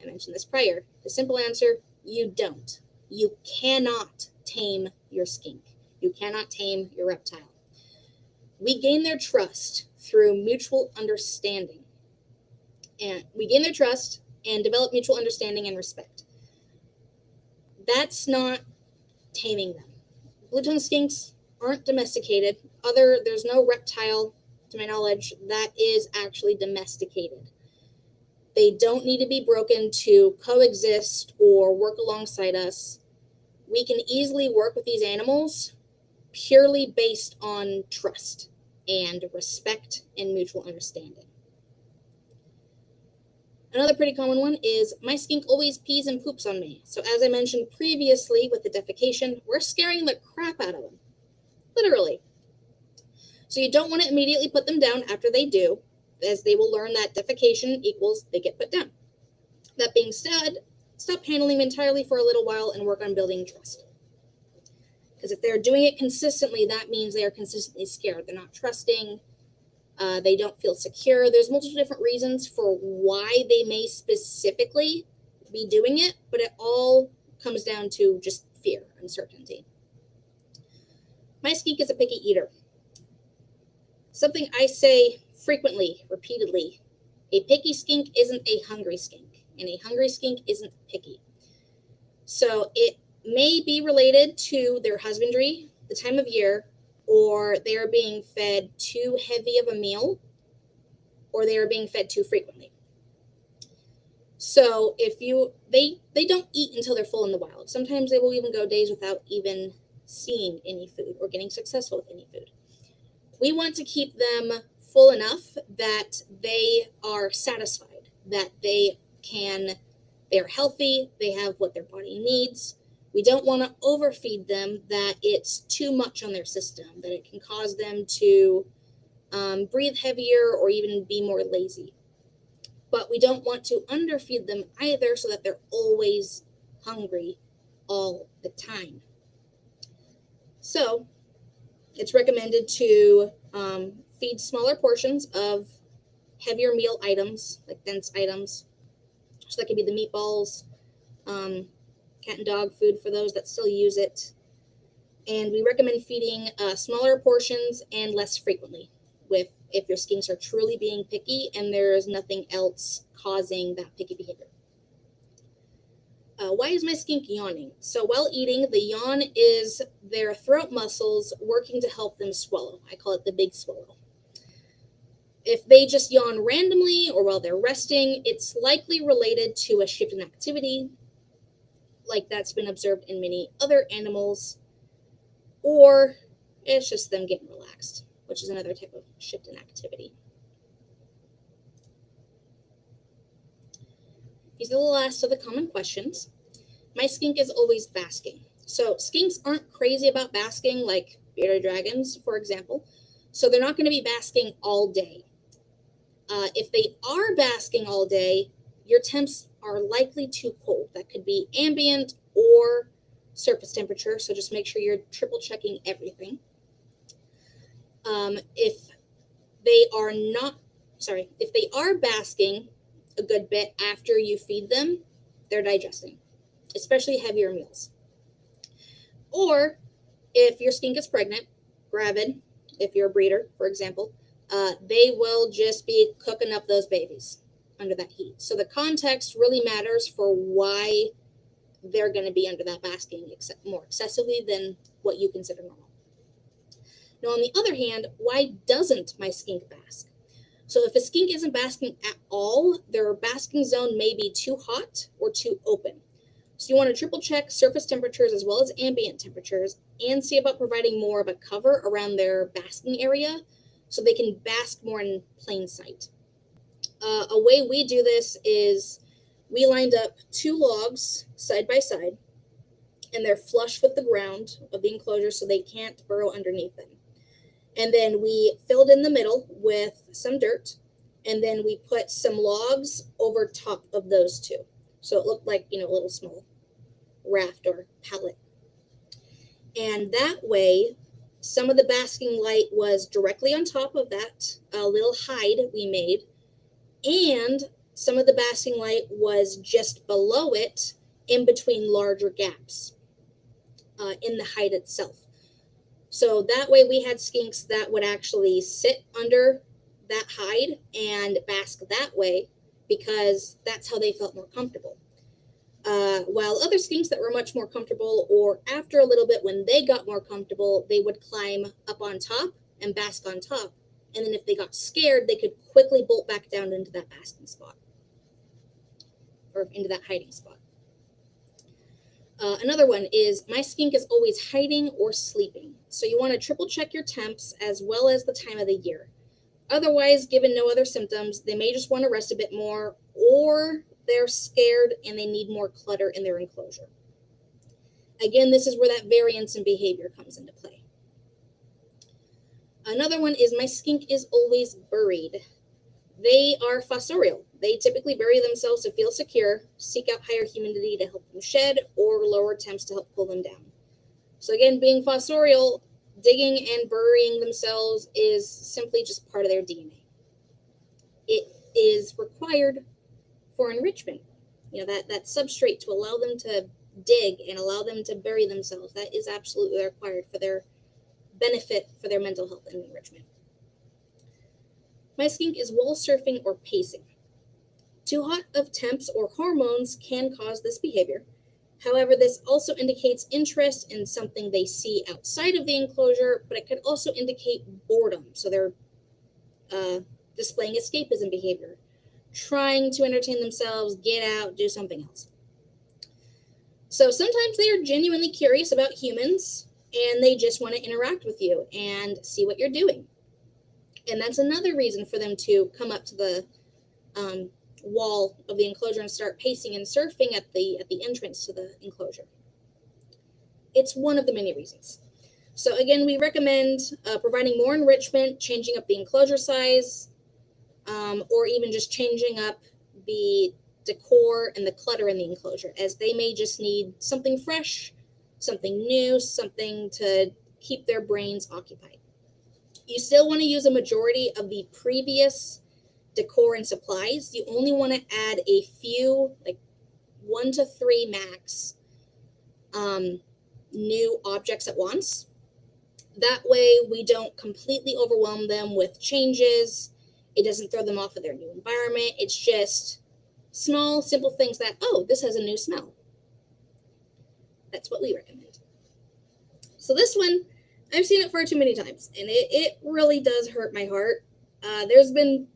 I mentioned this prior. The simple answer, you don't. You cannot tame your skink. You cannot tame your reptile. We gain their trust through mutual understanding. And we gain their trust and develop mutual understanding and respect. That's not taming them. Blue-tongued skinks aren't domesticated. There's no reptile, to my knowledge, that is actually domesticated. They don't need to be broken to coexist or work alongside us. We can easily work with these animals purely based on trust and respect and mutual understanding. Another pretty common one is, my skink always pees and poops on me. So as I mentioned previously with the defecation, we're scaring the crap out of them. Literally. So you don't want to immediately put them down after they do, as they will learn that defecation equals they get put down. That being said, stop handling them entirely for a little while and work on building trust. Because if they're doing it consistently, that means they are consistently scared. They're not trusting. They don't feel secure. There's multiple different reasons for why they may specifically be doing it, but it all comes down to just fear, uncertainty. My skink is a picky eater. Something I say frequently, repeatedly, a picky skink isn't a hungry skink, and a hungry skink isn't picky. So it may be related to their husbandry, the time of year, or they are being fed too heavy of a meal, or they are being fed too frequently. So if they don't eat until they're full in the wild. Sometimes they will even go days without even seeing any food or getting successful with any food. We want to keep them full enough that they are satisfied, that they're healthy, they have what their body needs. We don't want to overfeed them, that it's too much on their system, that it can cause them to breathe heavier or even be more lazy. But we don't want to underfeed them either, so that they're always hungry all the time. So it's recommended to feed smaller portions of heavier meal items, like dense items. So that could be the meatballs, cat and dog food for those that still use it. And we recommend feeding smaller portions and less frequently if your skinks are truly being picky and there is nothing else causing that picky behavior. Why is my skink yawning? So while eating, the yawn is their throat muscles working to help them swallow. I call it the big swallow. If they just yawn randomly or while they're resting, it's likely related to a shift in activity, like that's been observed in many other animals, or it's just them getting relaxed, which is another type of shift in activity. These are the last of the common questions. My skink is always basking. So skinks aren't crazy about basking like bearded dragons, for example. So they're not going to be basking all day. If they are basking all day, your temps are likely too cold. That could be ambient or surface temperature, so just make sure you're triple checking everything. If they are basking a good bit after you feed them, they're digesting, especially heavier meals. Or if your skink is pregnant, gravid, if you're a breeder, for example, they will just be cooking up those babies under that heat. So the context really matters for why they're going to be under that basking more excessively than what you consider normal. Now, on the other hand, why doesn't my skink bask? So if a skink isn't basking at all, their basking zone may be too hot or too open. So you want to triple check surface temperatures as well as ambient temperatures and see about providing more of a cover around their basking area so they can bask more in plain sight. A way we do this is we lined up 2 logs side by side, and they're flush with the ground of the enclosure so they can't burrow underneath them. And then we filled in the middle with some dirt, and then we put some logs over top of those 2. So it looked like, a little small raft or pallet. And that way, some of the basking light was directly on top of that little hide we made, and some of the basking light was just below it in between larger gaps in the hide itself. So that way we had skinks that would actually sit under that hide and bask that way because that's how they felt more comfortable. While other skinks that were much more comfortable, or after a little bit when they got more comfortable, they would climb up on top and bask on top. And then if they got scared, they could quickly bolt back down into that basking spot or into that hiding spot. Another one is my skink is always hiding or sleeping. So you want to triple check your temps as well as the time of the year. Otherwise, given no other symptoms, they may just want to rest a bit more, or they're scared and they need more clutter in their enclosure. Again, this is where that variance in behavior comes into play. Another one is my skink is always buried. They are fossorial. They typically bury themselves to feel secure, seek out higher humidity to help them shed, or lower temps to help pull them down. So again, being fossorial, digging and burying themselves is simply just part of their DNA. It is required for enrichment, that substrate to allow them to dig and allow them to bury themselves. That is absolutely required for their benefit for their mental health and enrichment. My skink is wall surfing or pacing. Too hot of temps or hormones can cause this behavior. However, this also indicates interest in something they see outside of the enclosure, but it could also indicate boredom. So they're displaying escapism behavior, trying to entertain themselves, get out, do something else. So sometimes they are genuinely curious about humans, and they just want to interact with you and see what you're doing. And that's another reason for them to come up to the wall of the enclosure and start pacing and surfing at the entrance to the enclosure. It's one of the many reasons. So again, we recommend providing more enrichment, changing up the enclosure size, or even just changing up the decor and the clutter in the enclosure, as they may just need something fresh, something new, something to keep their brains occupied. You still want to use a majority of the previous decor and supplies. You only want to add a few, like 1 to 3 max, new objects at once. That way we don't completely overwhelm them with changes. It doesn't throw them off of their new environment. It's just small, simple things that, oh, this has a new smell. That's what we recommend. So this one, I've seen it far too many times, and it really does hurt my heart. There's been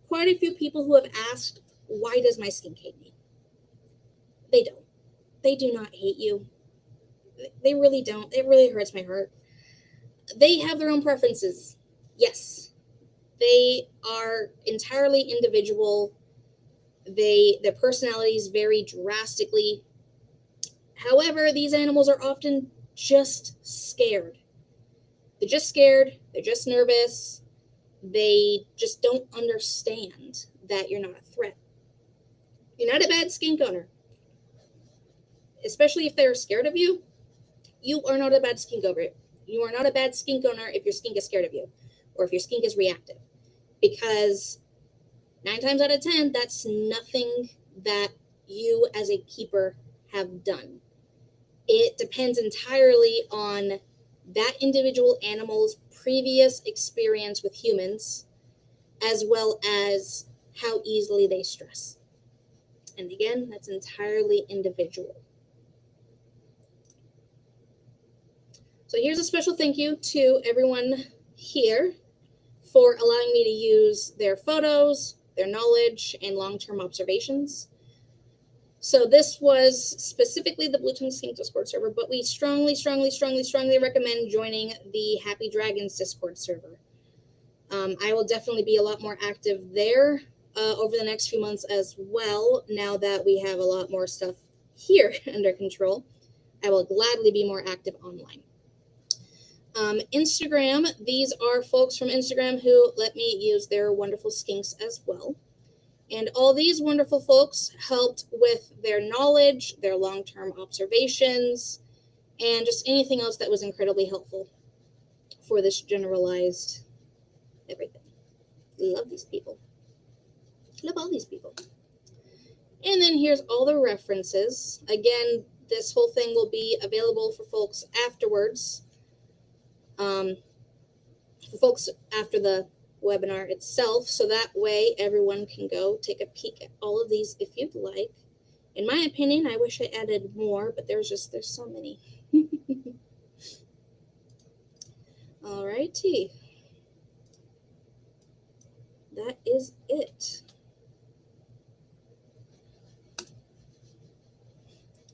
quite a few people who have asked, why does my skink hate me? They don't. They do not hate you. They really don't. It really hurts my heart. They have their own preferences. Yes. They are entirely individual. Their personalities vary drastically. However, these animals are often just scared. They're just scared. They're just nervous. They just don't understand that you're not a threat. You're not a bad skink owner. Especially if they're scared of you, you are not a bad skink owner. You are not a bad skink owner if your skink is scared of you, or if your skink is reactive, because 9 times out of 10, that's nothing that you as a keeper have done. It depends entirely on that individual animal's previous experience with humans, as well as how easily they stress. And again, that's entirely individual. So here's a special thank you to everyone here for allowing me to use their photos, their knowledge, and long-term observations. So this was specifically the Blue Tongue Skink Discord server, but we strongly recommend joining the Happy Dragons Discord server. I will definitely be a lot more active there over the next few months as well, now that we have a lot more stuff here under control. I will gladly be more active online. Instagram, these are folks from Instagram who let me use their wonderful skinks as well. And all these wonderful folks helped with their knowledge, their long-term observations, and just anything else that was incredibly helpful for this generalized everything. Love these people. Love all these people. And then here's all the references. Again, this whole thing will be available for folks afterwards. For folks after the webinar itself, so that way everyone can go take a peek at all of these if you'd like. In my opinion, I wish I added more, but there's so many. Alrighty. That is it.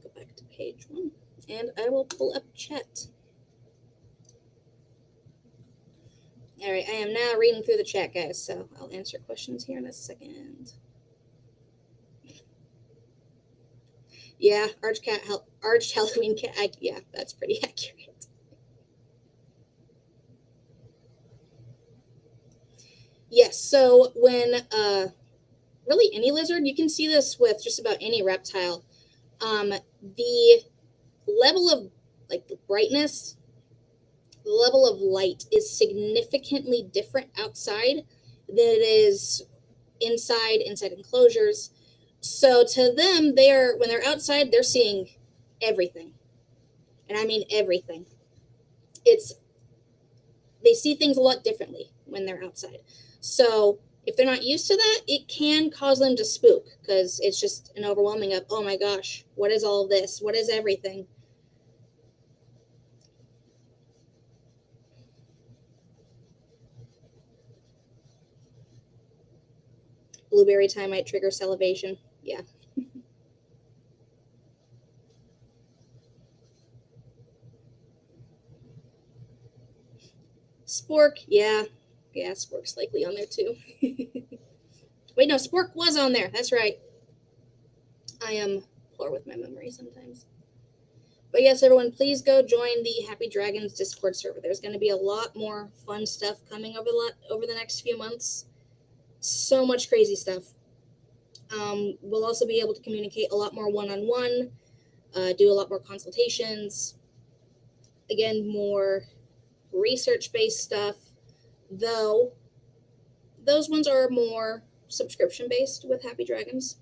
Go back to page 1, and I will pull up chat. All right, I am now reading through the chat, guys, so I'll answer questions here in a second. Yeah, arched Halloween cat. Yeah, that's pretty accurate. Yes, so when really any lizard, you can see this with just about any reptile. The level of the brightness, the level of light is significantly different outside than it is inside enclosures. So to them, when they're outside, they're seeing everything. And I mean everything. They see things a lot differently when they're outside. So if they're not used to that, it can cause them to spook, because it's just an overwhelming of, oh my gosh, what is all of this? What is everything? Blueberry time might trigger salivation. Yeah. Spork, yeah. Yeah, Spork's likely on there too. Wait, no, Spork was on there. That's right. I am poor with my memory sometimes. But yes, everyone, please go join the Happy Dragons Discord server. There's going to be a lot more fun stuff coming over the next few months. So much crazy stuff. We'll also be able to communicate a lot more one-on-one, do a lot more consultations. Again, more research-based stuff, though those ones are more subscription-based with Happy Dragons.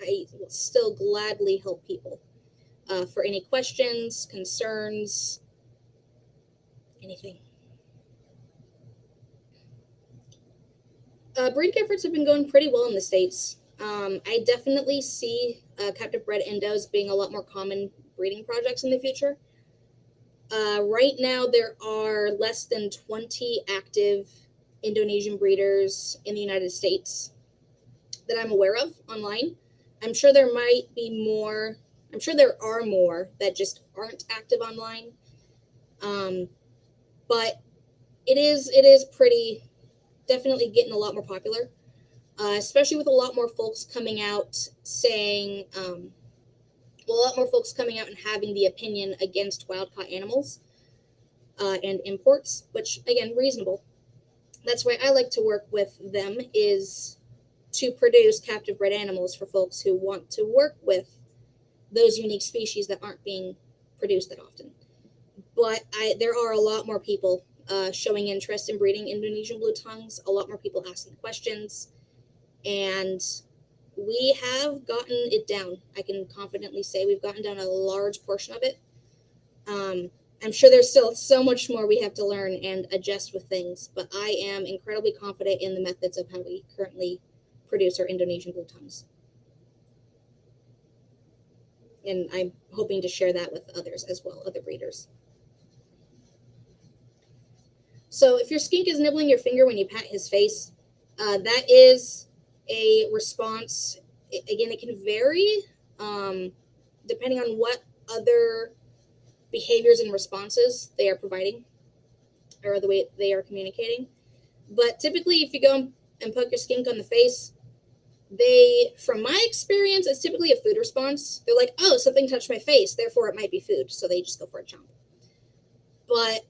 I will still gladly help people for any questions, concerns, anything. Breeding efforts have been going pretty well in the States. I definitely see captive bred endos being a lot more common breeding projects in the future. Right now, there are less than 20 active Indonesian breeders in the United States that I'm aware of online. I'm sure there might be more. I'm sure there are more that just aren't active online. But it is pretty, definitely getting a lot more popular, especially with a lot more folks coming out saying, a lot more folks coming out and having the opinion against wild-caught animals and imports, which, again, reasonable. That's why I like to work with them, is to produce captive bred animals for folks who want to work with those unique species that aren't being produced that often. But there are a lot more people showing interest in breeding Indonesian blue tongues, a lot more people asking questions, and we have gotten it down. I can confidently say we've gotten down a large portion of it. I'm sure there's still so much more we have to learn and adjust with things, but I am incredibly confident in the methods of how we currently produce our Indonesian blue tongues. And I'm hoping to share that with others as well, other breeders. So if your skink is nibbling your finger when you pat his face, that is a response. Again, it can vary depending on what other behaviors and responses they are providing or the way they are communicating. But typically, if you go and poke your skink on the face, from my experience, it's typically a food response. They're like, oh, something touched my face, therefore it might be food. So they just go for a chomp. But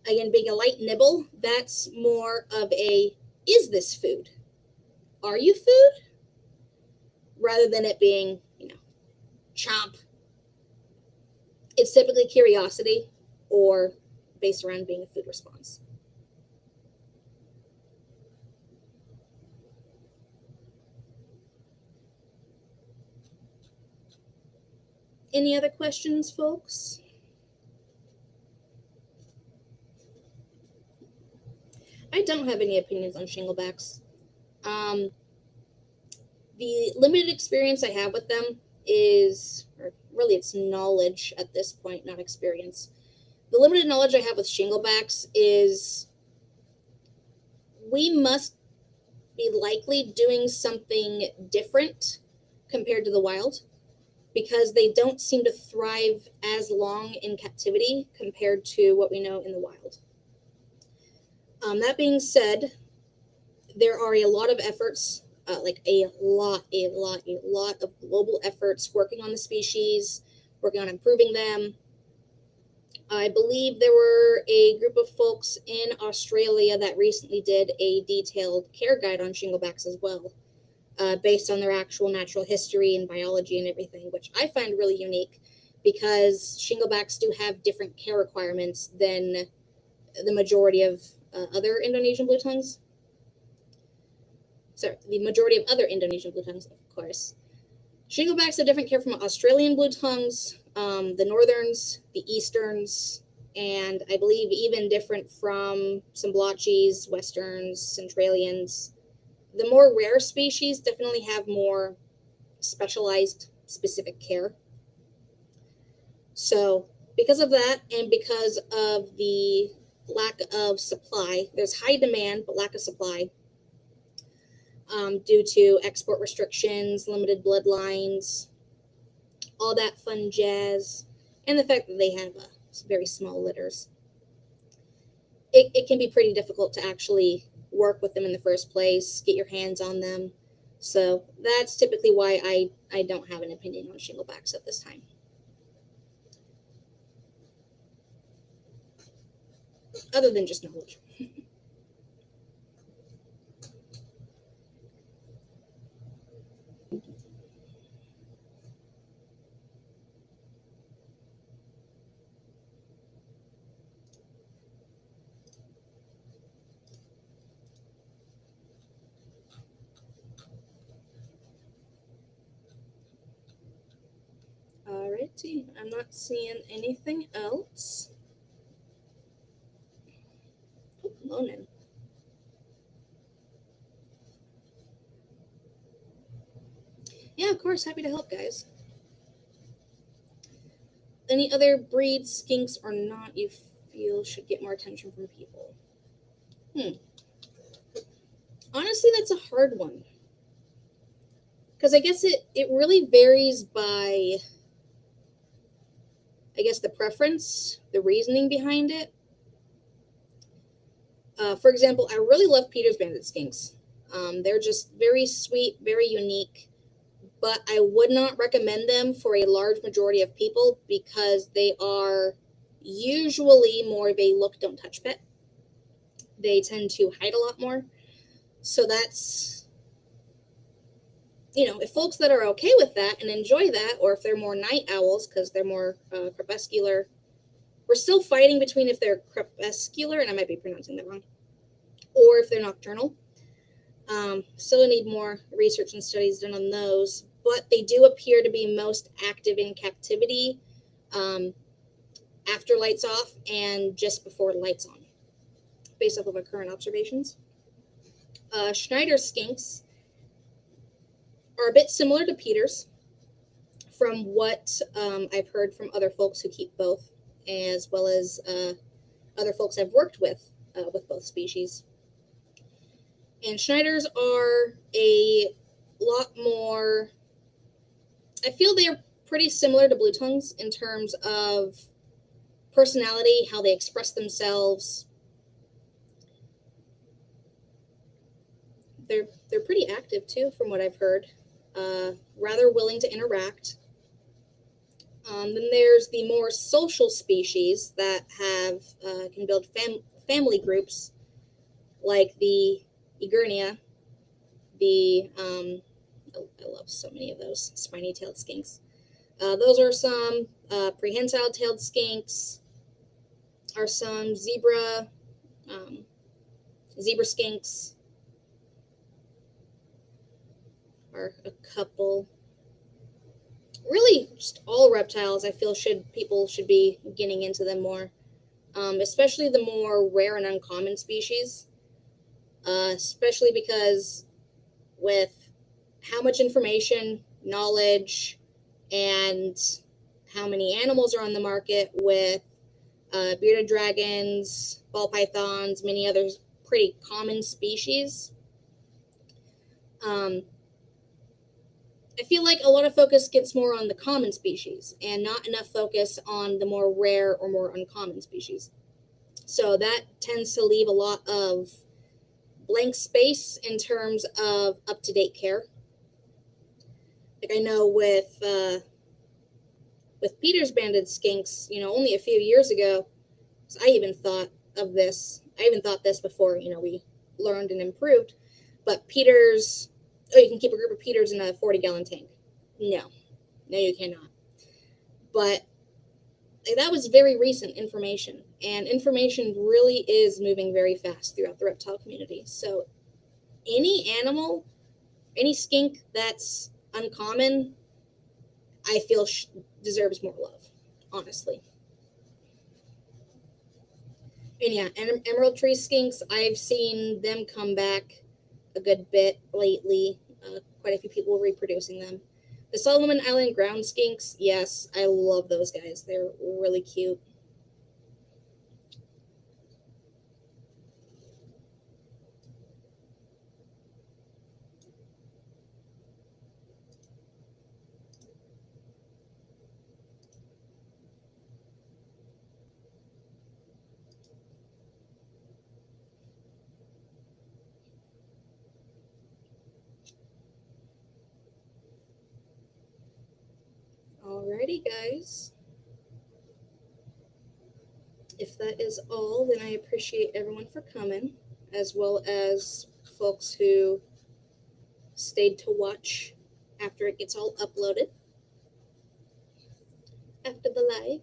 again, being a light nibble, that's more of is this food? Are you food? Rather than it being, chomp. It's typically curiosity or based around being a food response. Any other questions, folks? I don't have any opinions on shinglebacks. The limited experience I have with them is, or really it's knowledge at this point, not experience. The limited knowledge I have with shinglebacks is we must be likely doing something different compared to the wild because they don't seem to thrive as long in captivity compared to what we know in the wild. That being said, there are a lot of efforts, like a lot of global efforts working on the species, working on improving them. I believe there were a group of folks in Australia that recently did a detailed care guide on shinglebacks as well, based on their actual natural history and biology and everything, which I find really unique because shinglebacks do have different care requirements than the majority of other Indonesian blue tongues. Sorry, the majority of other Indonesian blue tongues, of course. Shinglebacks have different care from Australian blue tongues, the northerns, the easterns, and I believe even different from some blotchies, westerns, centralians. The more rare species definitely have more specialized, specific care. So because of that, and because of the lack of supply, there's high demand, but lack of supply, due to export restrictions, limited bloodlines, all that fun jazz, and the fact that they have very small litters. It can be pretty difficult to actually work with them in the first place, get your hands on them. So that's typically why I don't have an opinion on shinglebacks at this time. Other than just knowledge. Alrighty, I'm not seeing anything else. Oh, Lonan. Yeah, of course, happy to help, guys. Any other breeds, skinks or not, you feel should get more attention from people? Honestly, that's a hard one. Because I guess it really varies by, I guess, the preference, the reasoning behind it. For example, I really love Peter's Banded skinks. They're just very sweet, very unique, but I would not recommend them for a large majority of people because they are usually more of a look, don't touch pet. They tend to hide a lot more. So that's if folks that are okay with that and enjoy that, or if they're more night owls because they're more crepuscular, we're still fighting between if they're crepuscular, and I might be pronouncing that wrong, or if they're nocturnal. Still need more research and studies done on those, but they do appear to be most active in captivity after lights off and just before lights on, based off of our current observations. Schneider skinks are a bit similar to Peters from what I've heard from other folks who keep both, as well as other folks I've worked with both species. And Schneiders are a lot more, I feel they're pretty similar to blue tongues in terms of personality, how they express themselves. They're pretty active too, from what I've heard. Rather willing to interact. Then there's the more social species that have can build family groups, like the Egernia. I love so many of those spiny-tailed skinks. Those are some prehensile-tailed skinks. Are some zebra skinks. Are a couple. Really, just all reptiles. I feel people should be getting into them more, especially the more rare and uncommon species. Especially because with how much information, knowledge, and how many animals are on the market with bearded dragons, ball pythons, many others pretty common species. I feel like a lot of focus gets more on the common species and not enough focus on the more rare or more uncommon species. So that tends to leave a lot of blank space in terms of up-to-date care. Like I know with Peter's banded skinks, only a few years ago, I even thought this before, we learned and improved, but Peter's, you can keep a group of Peters in a 40-gallon tank. No, you cannot. But that was very recent information, and information really is moving very fast throughout the reptile community. So any animal, any skink that's uncommon, I feel deserves more love, honestly. And yeah, emerald tree skinks, I've seen them come back a good bit lately. Quite a few people were reproducing them. The Solomon Island ground skinks, yes, I love those guys. They're really cute. Alrighty, guys. If that is all, then I appreciate everyone for coming, as well as folks who stayed to watch after it gets all uploaded after the live.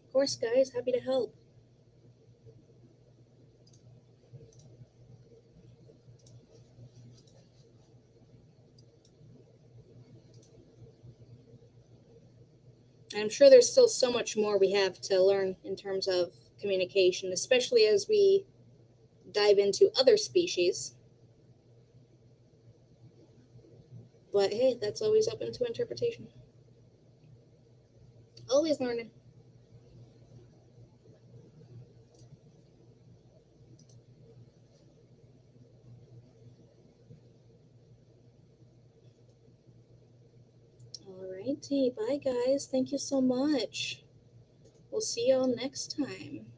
Of course, guys, happy to help. And I'm sure there's still so much more we have to learn in terms of communication, especially as we dive into other species. But hey, that's always open to interpretation. Always learning. Alrighty, bye guys. Thank you so much. We'll see y'all next time.